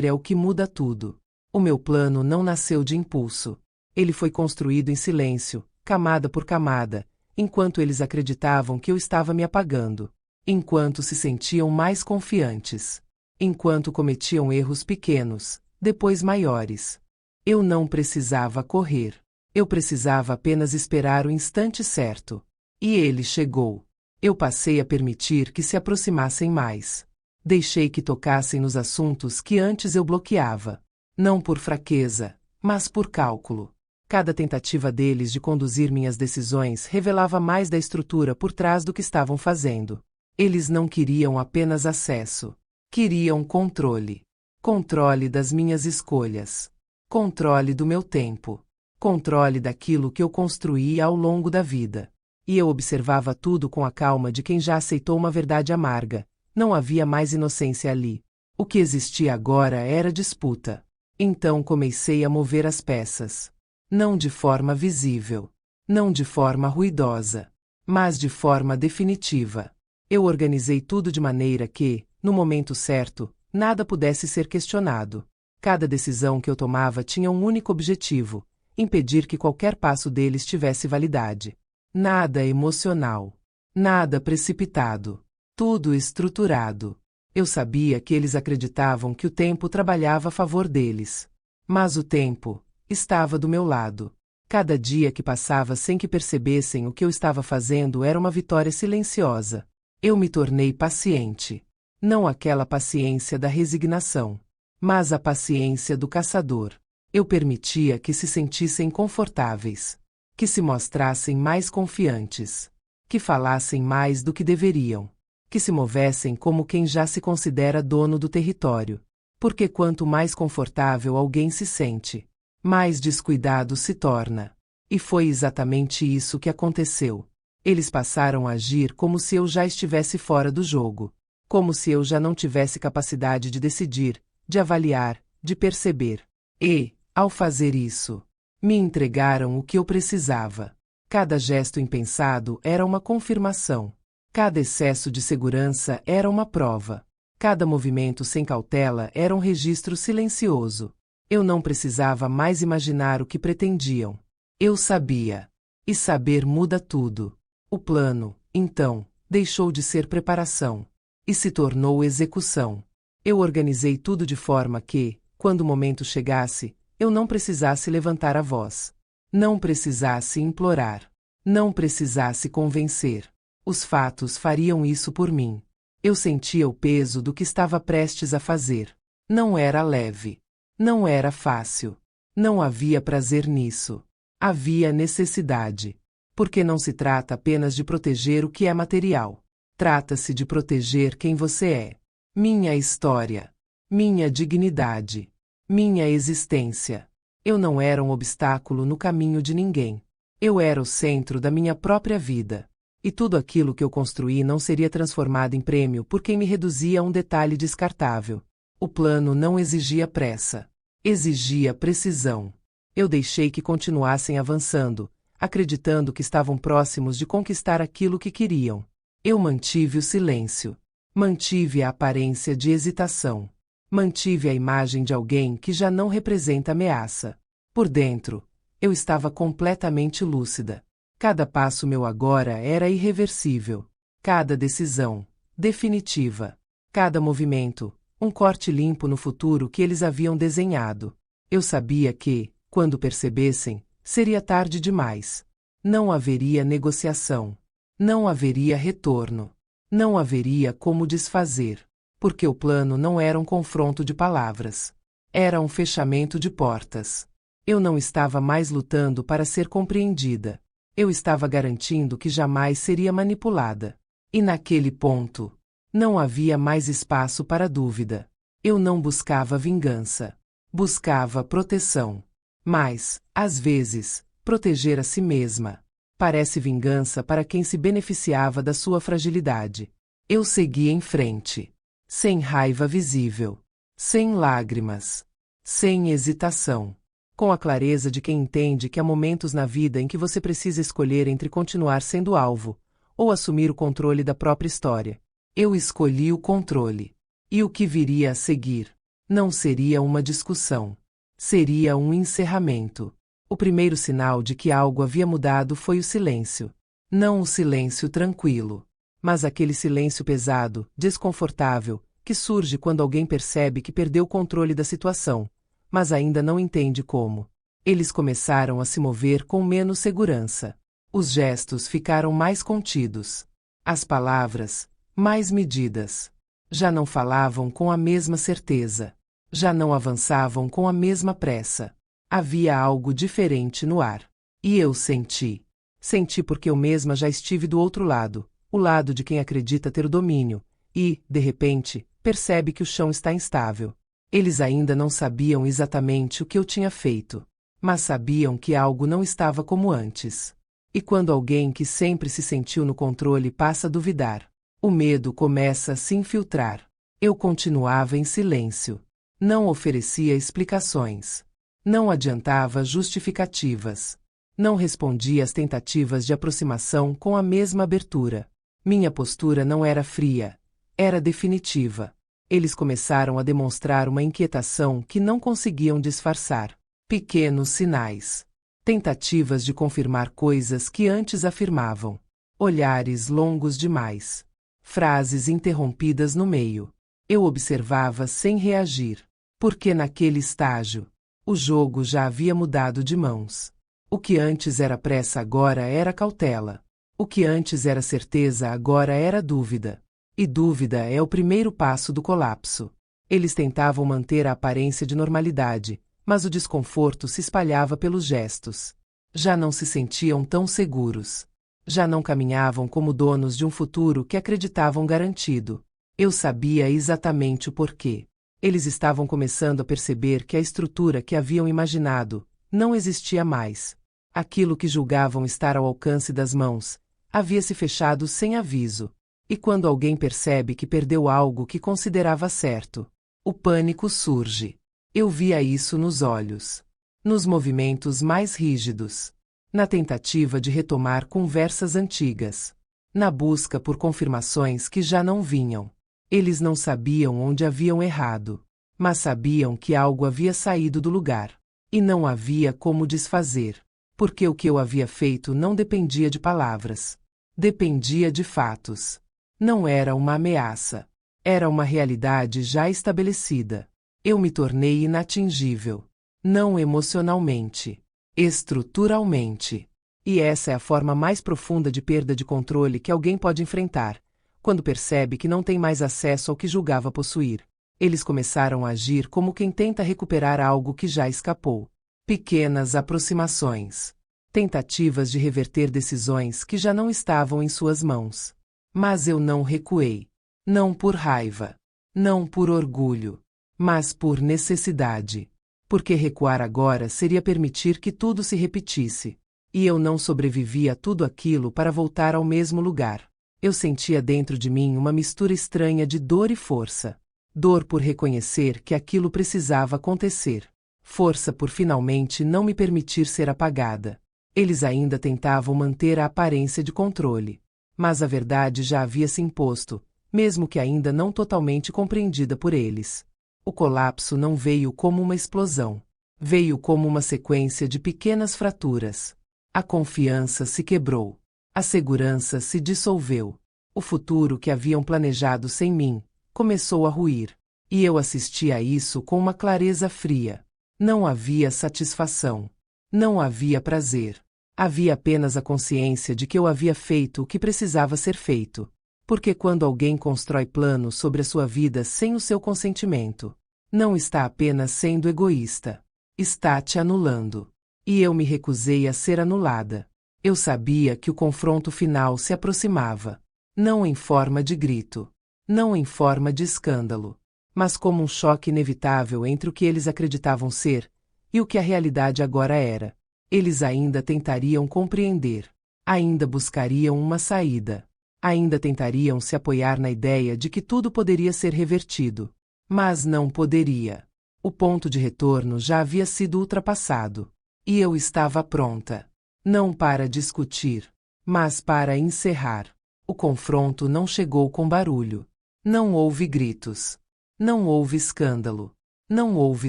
é o que muda tudo. O meu plano não nasceu de impulso. Ele foi construído em silêncio, camada por camada, enquanto eles acreditavam que eu estava me apagando. Enquanto se sentiam mais confiantes. Enquanto cometiam erros pequenos, depois maiores. Eu não precisava correr. Eu precisava apenas esperar o instante certo. E ele chegou. Eu passei a permitir que se aproximassem mais. Deixei que tocassem nos assuntos que antes eu bloqueava. Não por fraqueza, mas por cálculo. Cada tentativa deles de conduzir minhas decisões revelava mais da estrutura por trás do que estavam fazendo. Eles não queriam apenas acesso. Queriam controle. Controle das minhas escolhas. Controle do meu tempo. Controle daquilo que eu construí ao longo da vida. E eu observava tudo com a calma de quem já aceitou uma verdade amarga. Não havia mais inocência ali. O que existia agora era disputa. Então comecei a mover as peças. Não de forma visível. Não de forma ruidosa. Mas de forma definitiva. Eu organizei tudo de maneira que, no momento certo, nada pudesse ser questionado. Cada decisão que eu tomava tinha um único objetivo: impedir que qualquer passo deles tivesse validade. Nada emocional. Nada precipitado. Tudo estruturado. Eu sabia que eles acreditavam que o tempo trabalhava a favor deles. Mas o tempo estava do meu lado. Cada dia que passava sem que percebessem o que eu estava fazendo era uma vitória silenciosa. Eu me tornei paciente. Não aquela paciência da resignação, mas a paciência do caçador. Eu permitia que se sentissem confortáveis. Que se mostrassem mais confiantes. Que falassem mais do que deveriam. Que se movessem como quem já se considera dono do território. Porque quanto mais confortável alguém se sente, mais descuidado se torna. E foi exatamente isso que aconteceu. Eles passaram a agir como se eu já estivesse fora do jogo. Como se eu já não tivesse capacidade de decidir, de avaliar, de perceber. E, ao fazer isso, me entregaram o que eu precisava. Cada gesto impensado era uma confirmação. Cada excesso de segurança era uma prova. Cada movimento sem cautela era um registro silencioso. Eu não precisava mais imaginar o que pretendiam. Eu sabia. E saber muda tudo. O plano, então, deixou de ser preparação e se tornou execução. Eu organizei tudo de forma que, quando o momento chegasse, eu não precisasse levantar a voz, não precisasse implorar, não precisasse convencer. Os fatos fariam isso por mim. Eu sentia o peso do que estava prestes a fazer. Não era leve. Não era fácil. Não havia prazer nisso. Havia necessidade. Porque não se trata apenas de proteger o que é material. Trata-se de proteger quem você é. Minha história. Minha dignidade. Minha existência. Eu não era um obstáculo no caminho de ninguém. Eu era o centro da minha própria vida. E tudo aquilo que eu construí não seria transformado em prêmio por quem me reduzia a um detalhe descartável. O plano não exigia pressa. Exigia precisão. Eu deixei que continuassem avançando, acreditando que estavam próximos de conquistar aquilo que queriam. Eu mantive o silêncio. Mantive a aparência de hesitação. Mantive a imagem de alguém que já não representa ameaça. Por dentro, eu estava completamente lúcida. Cada passo meu agora era irreversível. Cada decisão, definitiva. Cada movimento, um corte limpo no futuro que eles haviam desenhado. Eu sabia que, quando percebessem, seria tarde demais. Não haveria negociação. Não haveria retorno. Não haveria como desfazer. Porque o plano não era um confronto de palavras. Era um fechamento de portas. Eu não estava mais lutando para ser compreendida. Eu estava garantindo que jamais seria manipulada. E naquele ponto, não havia mais espaço para dúvida. Eu não buscava vingança. Buscava proteção. Mas, às vezes, proteger a si mesma parece vingança para quem se beneficiava da sua fragilidade. Eu segui em frente. Sem raiva visível. Sem lágrimas. Sem hesitação. Com a clareza de quem entende que há momentos na vida em que você precisa escolher entre continuar sendo alvo, ou assumir o controle da própria história. Eu escolhi o controle. E o que viria a seguir? Não seria uma discussão. Seria um encerramento. O primeiro sinal de que algo havia mudado foi o silêncio. Não o silêncio tranquilo, mas aquele silêncio pesado, desconfortável, que surge quando alguém percebe que perdeu o controle da situação, mas ainda não entende como. Eles começaram a se mover com menos segurança. Os gestos ficaram mais contidos. As palavras, mais medidas. Já não falavam com a mesma certeza. Já não avançavam com a mesma pressa. Havia algo diferente no ar. E eu senti. Senti porque eu mesma já estive do outro lado, o lado de quem acredita ter o domínio, e, de repente, percebe que o chão está instável. Eles ainda não sabiam exatamente o que eu tinha feito, mas sabiam que algo não estava como antes. E quando alguém que sempre se sentiu no controle passa a duvidar, o medo começa a se infiltrar. Eu continuava em silêncio. Não oferecia explicações. Não adiantava justificativas. Não respondia às tentativas de aproximação com a mesma abertura. Minha postura não era fria, era definitiva. Eles começaram a demonstrar uma inquietação que não conseguiam disfarçar. Pequenos sinais. Tentativas de confirmar coisas que antes afirmavam. Olhares longos demais. Frases interrompidas no meio. Eu observava sem reagir. Porque naquele estágio, o jogo já havia mudado de mãos. O que antes era pressa agora era cautela. O que antes era certeza agora era dúvida. E dúvida é o primeiro passo do colapso. Eles tentavam manter a aparência de normalidade, mas o desconforto se espalhava pelos gestos. Já não se sentiam tão seguros. Já não caminhavam como donos de um futuro que acreditavam garantido. Eu sabia exatamente o porquê. Eles estavam começando a perceber que a estrutura que haviam imaginado não existia mais. Aquilo que julgavam estar ao alcance das mãos havia se fechado sem aviso. E quando alguém percebe que perdeu algo que considerava certo, o pânico surge. Eu via isso nos olhos, nos movimentos mais rígidos, na tentativa de retomar conversas antigas, na busca por confirmações que já não vinham. Eles não sabiam onde haviam errado, mas sabiam que algo havia saído do lugar, e não havia como desfazer, porque o que eu havia feito não dependia de palavras. Dependia de fatos. Não era uma ameaça. Era uma realidade já estabelecida. Eu me tornei inatingível. Não emocionalmente. Estruturalmente. E essa é a forma mais profunda de perda de controle que alguém pode enfrentar, quando percebe que não tem mais acesso ao que julgava possuir. Eles começaram a agir como quem tenta recuperar algo que já escapou. Pequenas aproximações. Tentativas de reverter decisões que já não estavam em suas mãos. Mas eu não recuei. Não por raiva. Não por orgulho. Mas por necessidade. Porque recuar agora seria permitir que tudo se repetisse. E eu não sobrevivi a tudo aquilo para voltar ao mesmo lugar. Eu sentia dentro de mim uma mistura estranha de dor e força. Dor por reconhecer que aquilo precisava acontecer. Força por finalmente não me permitir ser apagada. Eles ainda tentavam manter a aparência de controle. Mas a verdade já havia se imposto, mesmo que ainda não totalmente compreendida por eles. O colapso não veio como uma explosão. Veio como uma sequência de pequenas fraturas. A confiança se quebrou. A segurança se dissolveu. O futuro que haviam planejado sem mim começou a ruir. E eu assisti a isso com uma clareza fria. Não havia satisfação. Não havia prazer. Havia apenas a consciência de que eu havia feito o que precisava ser feito. Porque quando alguém constrói planos sobre a sua vida sem o seu consentimento, não está apenas sendo egoísta. Está te anulando. E eu me recusei a ser anulada. Eu sabia que o confronto final se aproximava. Não em forma de grito. Não em forma de escândalo. Mas como um choque inevitável entre o que eles acreditavam ser e o que a realidade agora era. Eles ainda tentariam compreender. Ainda buscariam uma saída. Ainda tentariam se apoiar na ideia de que tudo poderia ser revertido. Mas não poderia. O ponto de retorno já havia sido ultrapassado. E eu estava pronta. Não para discutir, mas para encerrar. O confronto não chegou com barulho. Não houve gritos. Não houve escândalo. Não houve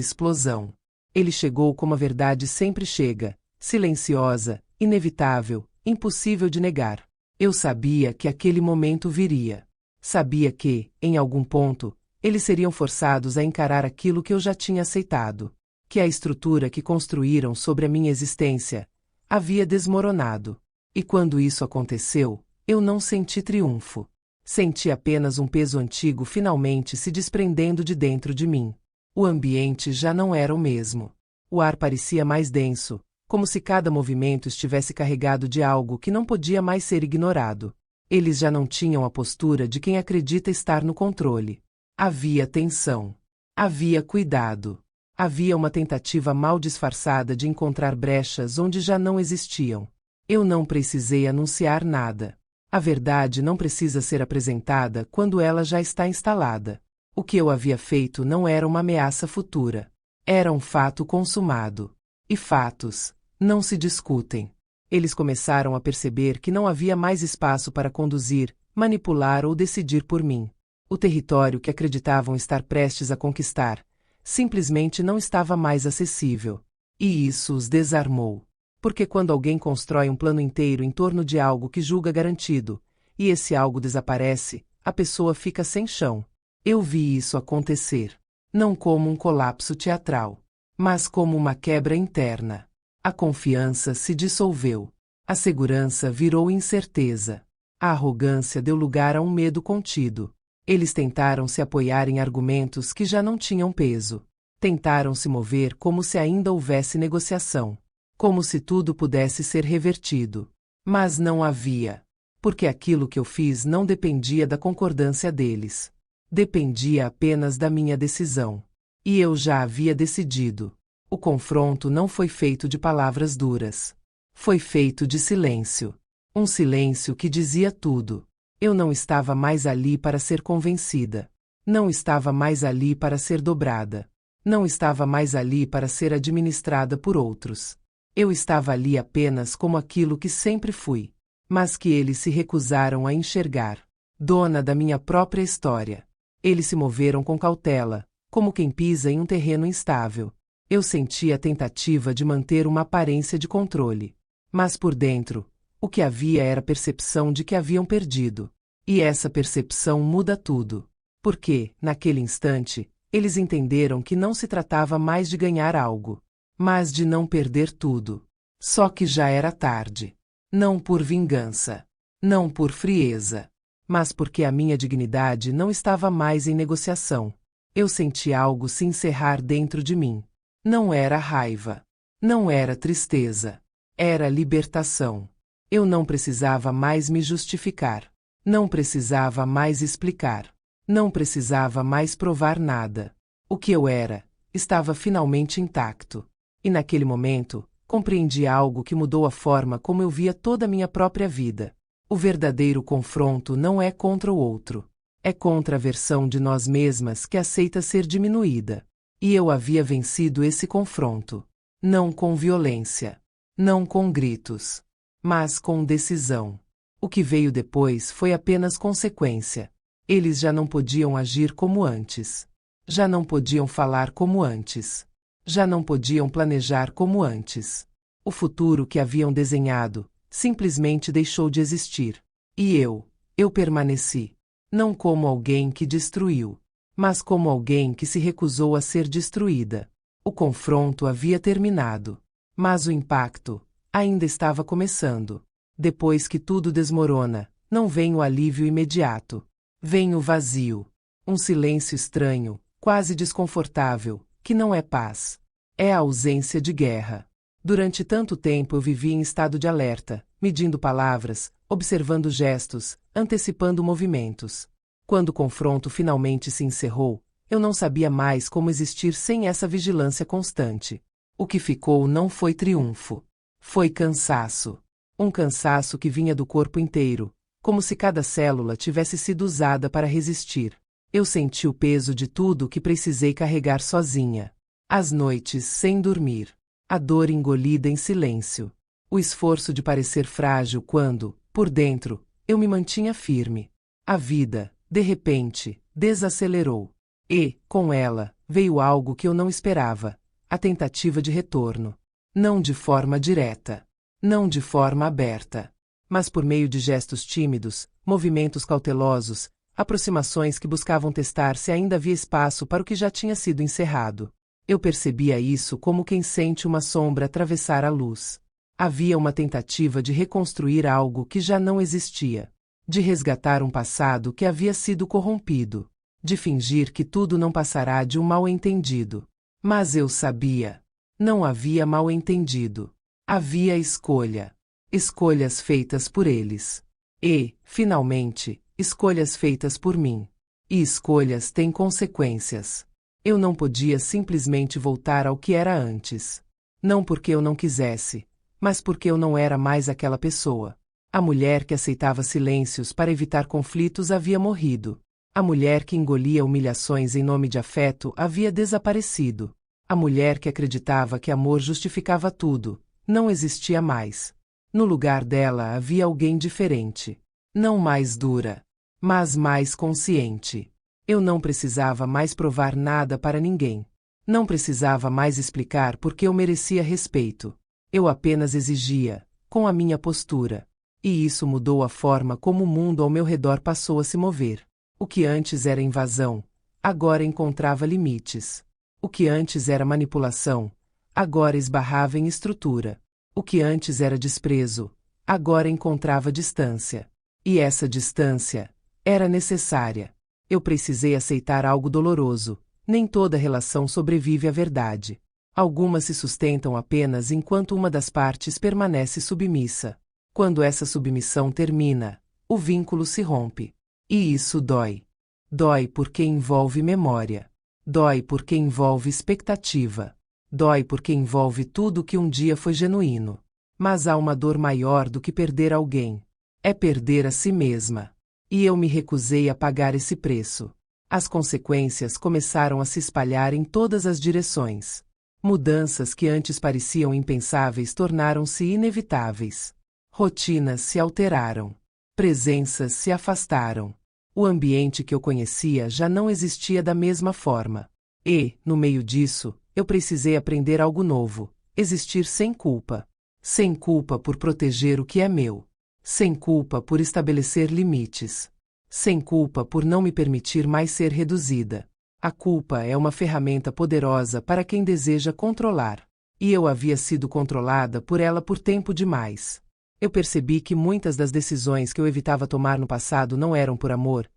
explosão. Ele chegou como a verdade sempre chega, silenciosa, inevitável, impossível de negar. Eu sabia que aquele momento viria. Sabia que, em algum ponto, eles seriam forçados a encarar aquilo que eu já tinha aceitado. Que a estrutura que construíram sobre a minha existência havia desmoronado. E quando isso aconteceu, eu não senti triunfo. Senti apenas um peso antigo finalmente se desprendendo de dentro de mim. O ambiente já não era o mesmo. O ar parecia mais denso, como se cada movimento estivesse carregado de algo que não podia mais ser ignorado. Eles já não tinham a postura de quem acredita estar no controle. Havia tensão. Havia cuidado. Havia uma tentativa mal disfarçada de encontrar brechas onde já não existiam. Eu não precisei anunciar nada. A verdade não precisa ser apresentada quando ela já está instalada. O que eu havia feito não era uma ameaça futura. Era um fato consumado. E fatos não se discutem. Eles começaram a perceber que não havia mais espaço para conduzir, manipular ou decidir por mim. O território que acreditavam estar prestes a conquistar simplesmente não estava mais acessível. E isso os desarmou. Porque quando alguém constrói um plano inteiro em torno de algo que julga garantido, e esse algo desaparece, a pessoa fica sem chão. Eu vi isso acontecer. Não como um colapso teatral, mas como uma quebra interna. A confiança se dissolveu. A segurança virou incerteza. A arrogância deu lugar a um medo contido. Eles tentaram se apoiar em argumentos que já não tinham peso. Tentaram se mover como se ainda houvesse negociação. Como se tudo pudesse ser revertido. Mas não havia. Porque aquilo que eu fiz não dependia da concordância deles. Dependia apenas da minha decisão. E eu já havia decidido. O confronto não foi feito de palavras duras. Foi feito de silêncio. Um silêncio que dizia tudo. Eu não estava mais ali para ser convencida. Não estava mais ali para ser dobrada. Não estava mais ali para ser administrada por outros. Eu estava ali apenas como aquilo que sempre fui, mas que eles se recusaram a enxergar. Dona da minha própria história. Eles se moveram com cautela, como quem pisa em um terreno instável. Eu senti a tentativa de manter uma aparência de controle. Mas por dentro, O que havia era a percepção de que haviam perdido. E essa percepção muda tudo. Porque, naquele instante, eles entenderam que não se tratava mais de ganhar algo, mas de não perder tudo. Só que já era tarde. Não por vingança. Não por frieza. Mas porque a minha dignidade não estava mais em negociação. Eu senti algo se encerrar dentro de mim. Não era raiva. Não era tristeza. Era libertação. Eu não precisava mais me justificar. Não precisava mais explicar. Não precisava mais provar nada. O que eu era, estava finalmente intacto. E naquele momento, compreendi algo que mudou a forma como eu via toda a minha própria vida. O verdadeiro confronto não é contra o outro. É contra a versão de nós mesmas que aceita ser diminuída. E eu havia vencido esse confronto. Não com violência. Não com gritos. Mas com decisão. O que veio depois foi apenas consequência. Eles já não podiam agir como antes. Já não podiam falar como antes. Já não podiam planejar como antes. O futuro que haviam desenhado simplesmente deixou de existir. E eu permaneci. Não como alguém que destruiu, mas como alguém que se recusou a ser destruída. O confronto havia terminado. Mas o impacto ainda estava começando. Depois que tudo desmorona, não vem o alívio imediato. Vem o vazio. Um silêncio estranho, quase desconfortável, que não é paz. É a ausência de guerra. Durante tanto tempo eu vivi em estado de alerta, medindo palavras, observando gestos, antecipando movimentos. Quando o confronto finalmente se encerrou, eu não sabia mais como existir sem essa vigilância constante. O que ficou não foi triunfo. Foi cansaço. Um cansaço que vinha do corpo inteiro, como se cada célula tivesse sido usada para resistir. Eu senti o peso de tudo que precisei carregar sozinha. As noites sem dormir. A dor engolida em silêncio. O esforço de parecer frágil quando, por dentro, eu me mantinha firme. A vida, de repente, desacelerou. E, com ela, veio algo que eu não esperava. A tentativa de retorno. Não de forma direta. Não de forma aberta. Mas por meio de gestos tímidos, movimentos cautelosos, aproximações que buscavam testar se ainda havia espaço para o que já tinha sido encerrado. Eu percebia isso como quem sente uma sombra atravessar a luz. Havia uma tentativa de reconstruir algo que já não existia. De resgatar um passado que havia sido corrompido. De fingir que tudo não passará de um mal-entendido. Mas eu sabia. Não havia mal-entendido. Havia escolha. Escolhas feitas por eles. E, finalmente, escolhas feitas por mim. E escolhas têm consequências. Eu não podia simplesmente voltar ao que era antes. Não porque eu não quisesse, mas porque eu não era mais aquela pessoa. A mulher que aceitava silêncios para evitar conflitos havia morrido. A mulher que engolia humilhações em nome de afeto havia desaparecido. A mulher que acreditava que amor justificava tudo não existia mais. No lugar dela havia alguém diferente. Não mais dura, mas mais consciente. Eu não precisava mais provar nada para ninguém. Não precisava mais explicar por que eu merecia respeito. Eu apenas exigia, com a minha postura. E isso mudou a forma como o mundo ao meu redor passou a se mover. O que antes era invasão, agora encontrava limites. O que antes era manipulação, agora esbarrava em estrutura. O que antes era desprezo, agora encontrava distância. E essa distância era necessária. Eu precisei aceitar algo doloroso. Nem toda relação sobrevive à verdade. Algumas se sustentam apenas enquanto uma das partes permanece submissa. Quando essa submissão termina, o vínculo se rompe. E isso dói. Dói porque envolve memória. Dói porque envolve expectativa. Dói porque envolve tudo que um dia foi genuíno. Mas há uma dor maior do que perder alguém. É perder a si mesma. E eu me recusei a pagar esse preço. As consequências começaram a se espalhar em todas as direções. Mudanças que antes pareciam impensáveis tornaram-se inevitáveis. Rotinas se alteraram. Presenças se afastaram. O ambiente que eu conhecia já não existia da mesma forma. E, no meio disso, eu precisei aprender algo novo: existir sem culpa. Sem culpa por proteger o que é meu. Sem culpa por estabelecer limites. Sem culpa por não me permitir mais ser reduzida. A culpa é uma ferramenta poderosa para quem deseja controlar. E eu havia sido controlada por ela por tempo demais. Eu percebi que muitas das decisões que eu evitava tomar no passado não eram por amor,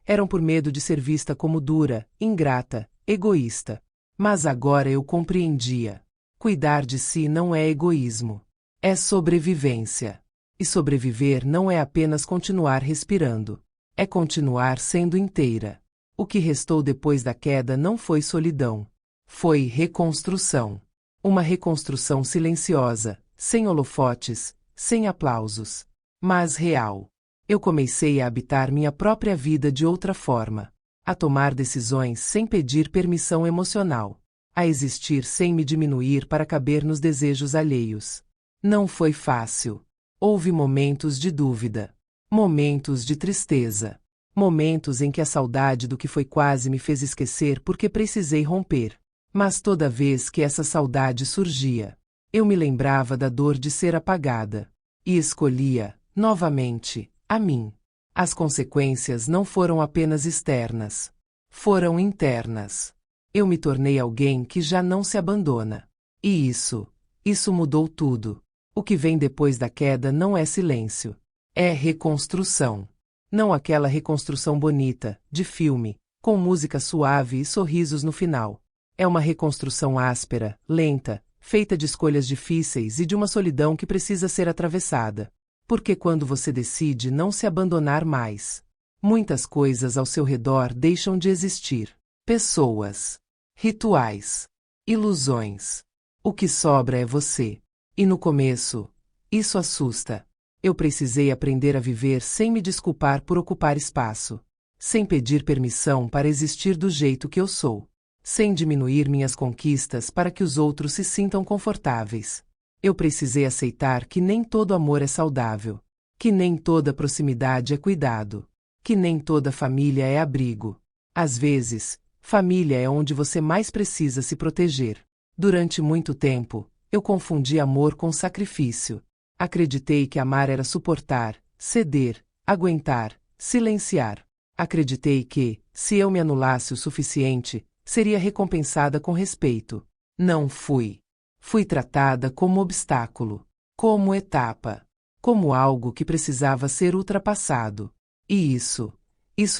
eram por medo de ser vista como dura, ingrata, egoísta. Mas agora eu compreendia. Cuidar de si não é egoísmo. É sobrevivência. E sobreviver não é apenas continuar respirando. É continuar sendo inteira. O que restou depois da queda não foi solidão. Foi reconstrução. Uma reconstrução silenciosa, sem holofotes, sem aplausos. Mas real. Eu comecei a habitar minha própria vida de outra forma. A tomar decisões sem pedir permissão emocional. A existir sem me diminuir para caber nos desejos alheios. Não foi fácil. Houve momentos de dúvida. Momentos de tristeza. Momentos em que a saudade do que foi quase me fez esquecer porque precisei romper. Mas toda vez que essa saudade surgia, eu me lembrava da dor de ser apagada. E escolhia, novamente, a mim. As consequências não foram apenas externas. Foram internas. Eu me tornei alguém que já não se abandona. E isso mudou tudo. O que vem depois da queda não é silêncio. É reconstrução. Não aquela reconstrução bonita, de filme, com música suave e sorrisos no final. É uma reconstrução áspera, lenta, feita de escolhas difíceis e de uma solidão que precisa ser atravessada. Porque quando você decide não se abandonar mais, muitas coisas ao seu redor deixam de existir. Pessoas, rituais, ilusões. O que sobra é você. E no começo, isso assusta. Eu precisei aprender a viver sem me desculpar por ocupar espaço, sem pedir permissão para existir do jeito que eu sou, sem diminuir minhas conquistas para que os outros se sintam confortáveis. Eu precisei aceitar que nem todo amor é saudável, que nem toda proximidade é cuidado, que nem toda família é abrigo. Às vezes, família é onde você mais precisa se proteger. Durante muito tempo, eu confundi amor com sacrifício. Acreditei que amar era suportar, ceder, aguentar, silenciar. Acreditei que, se eu me anulasse o suficiente, seria recompensada com respeito. Não fui. Fui tratada como obstáculo, como etapa, como algo que precisava ser ultrapassado. E isso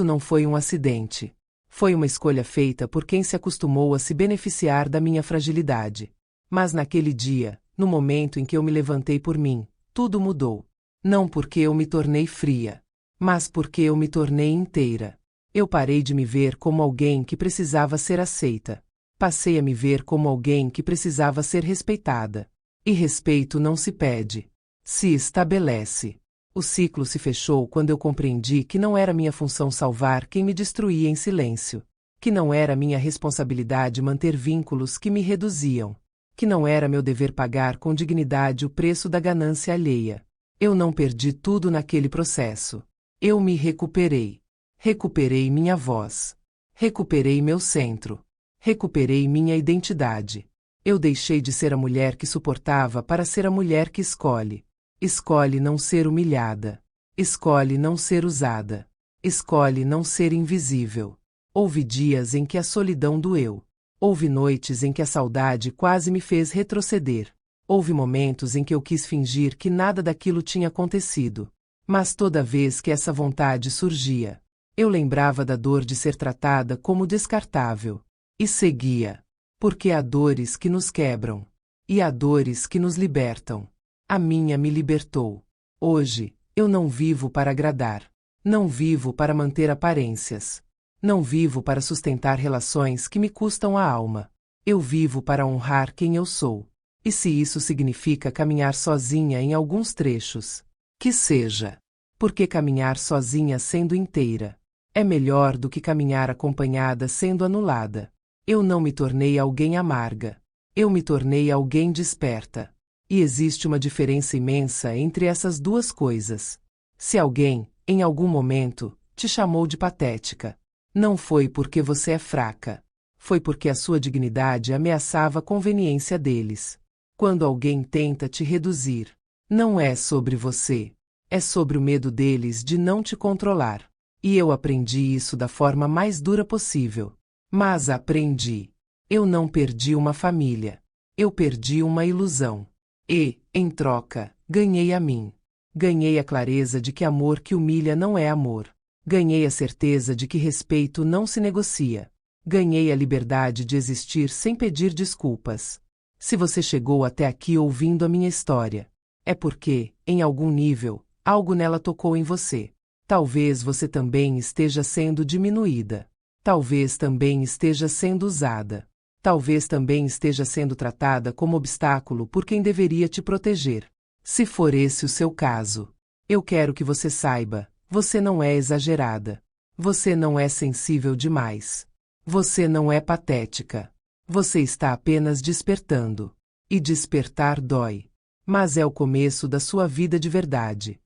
não foi um acidente. Foi uma escolha feita por quem se acostumou a se beneficiar da minha fragilidade. Mas naquele dia, no momento em que eu me levantei por mim, tudo mudou. Não porque eu me tornei fria, mas porque eu me tornei inteira. Eu parei de me ver como alguém que precisava ser aceita. Passei a me ver como alguém que precisava ser respeitada. E respeito não se pede, se estabelece. O ciclo se fechou quando eu compreendi que não era minha função salvar quem me destruía em silêncio, que não era minha responsabilidade manter vínculos que me reduziam, que não era meu dever pagar com dignidade o preço da ganância alheia. Eu não perdi tudo naquele processo. Eu me recuperei. Recuperei minha voz. Recuperei meu centro. Recuperei minha identidade. Eu deixei de ser a mulher que suportava para ser a mulher que escolhe. Escolhe não ser humilhada. Escolhe não ser usada. Escolhe não ser invisível. Houve dias em que a solidão doeu. Houve noites em que a saudade quase me fez retroceder. Houve momentos em que eu quis fingir que nada daquilo tinha acontecido. Mas toda vez que essa vontade surgia, eu lembrava da dor de ser tratada como descartável. E seguia. Porque há dores que nos quebram. E há dores que nos libertam. A minha me libertou. Hoje, eu não vivo para agradar. Não vivo para manter aparências. Não vivo para sustentar relações que me custam a alma. Eu vivo para honrar quem eu sou. E se isso significa caminhar sozinha em alguns trechos, que seja. Porque caminhar sozinha sendo inteira é melhor do que caminhar acompanhada sendo anulada. Eu não me tornei alguém amarga. Eu me tornei alguém desperta. E existe uma diferença imensa entre essas duas coisas. Se alguém, em algum momento, te chamou de patética, não foi porque você é fraca. Foi porque a sua dignidade ameaçava a conveniência deles. Quando alguém tenta te reduzir, não é sobre você. É sobre o medo deles de não te controlar. E eu aprendi isso da forma mais dura possível. Mas aprendi. Eu não perdi uma família. Eu perdi uma ilusão. E, em troca, ganhei a mim. Ganhei a clareza de que amor que humilha não é amor. Ganhei a certeza de que respeito não se negocia. Ganhei a liberdade de existir sem pedir desculpas. Se você chegou até aqui ouvindo a minha história, é porque, em algum nível, algo nela tocou em você. Talvez você também esteja sendo diminuída. Talvez também esteja sendo usada. Talvez também esteja sendo tratada como obstáculo por quem deveria te proteger. Se for esse o seu caso, eu quero que você saiba, você não é exagerada. Você não é sensível demais. Você não é patética. Você está apenas despertando. E despertar dói. Mas é o começo da sua vida de verdade.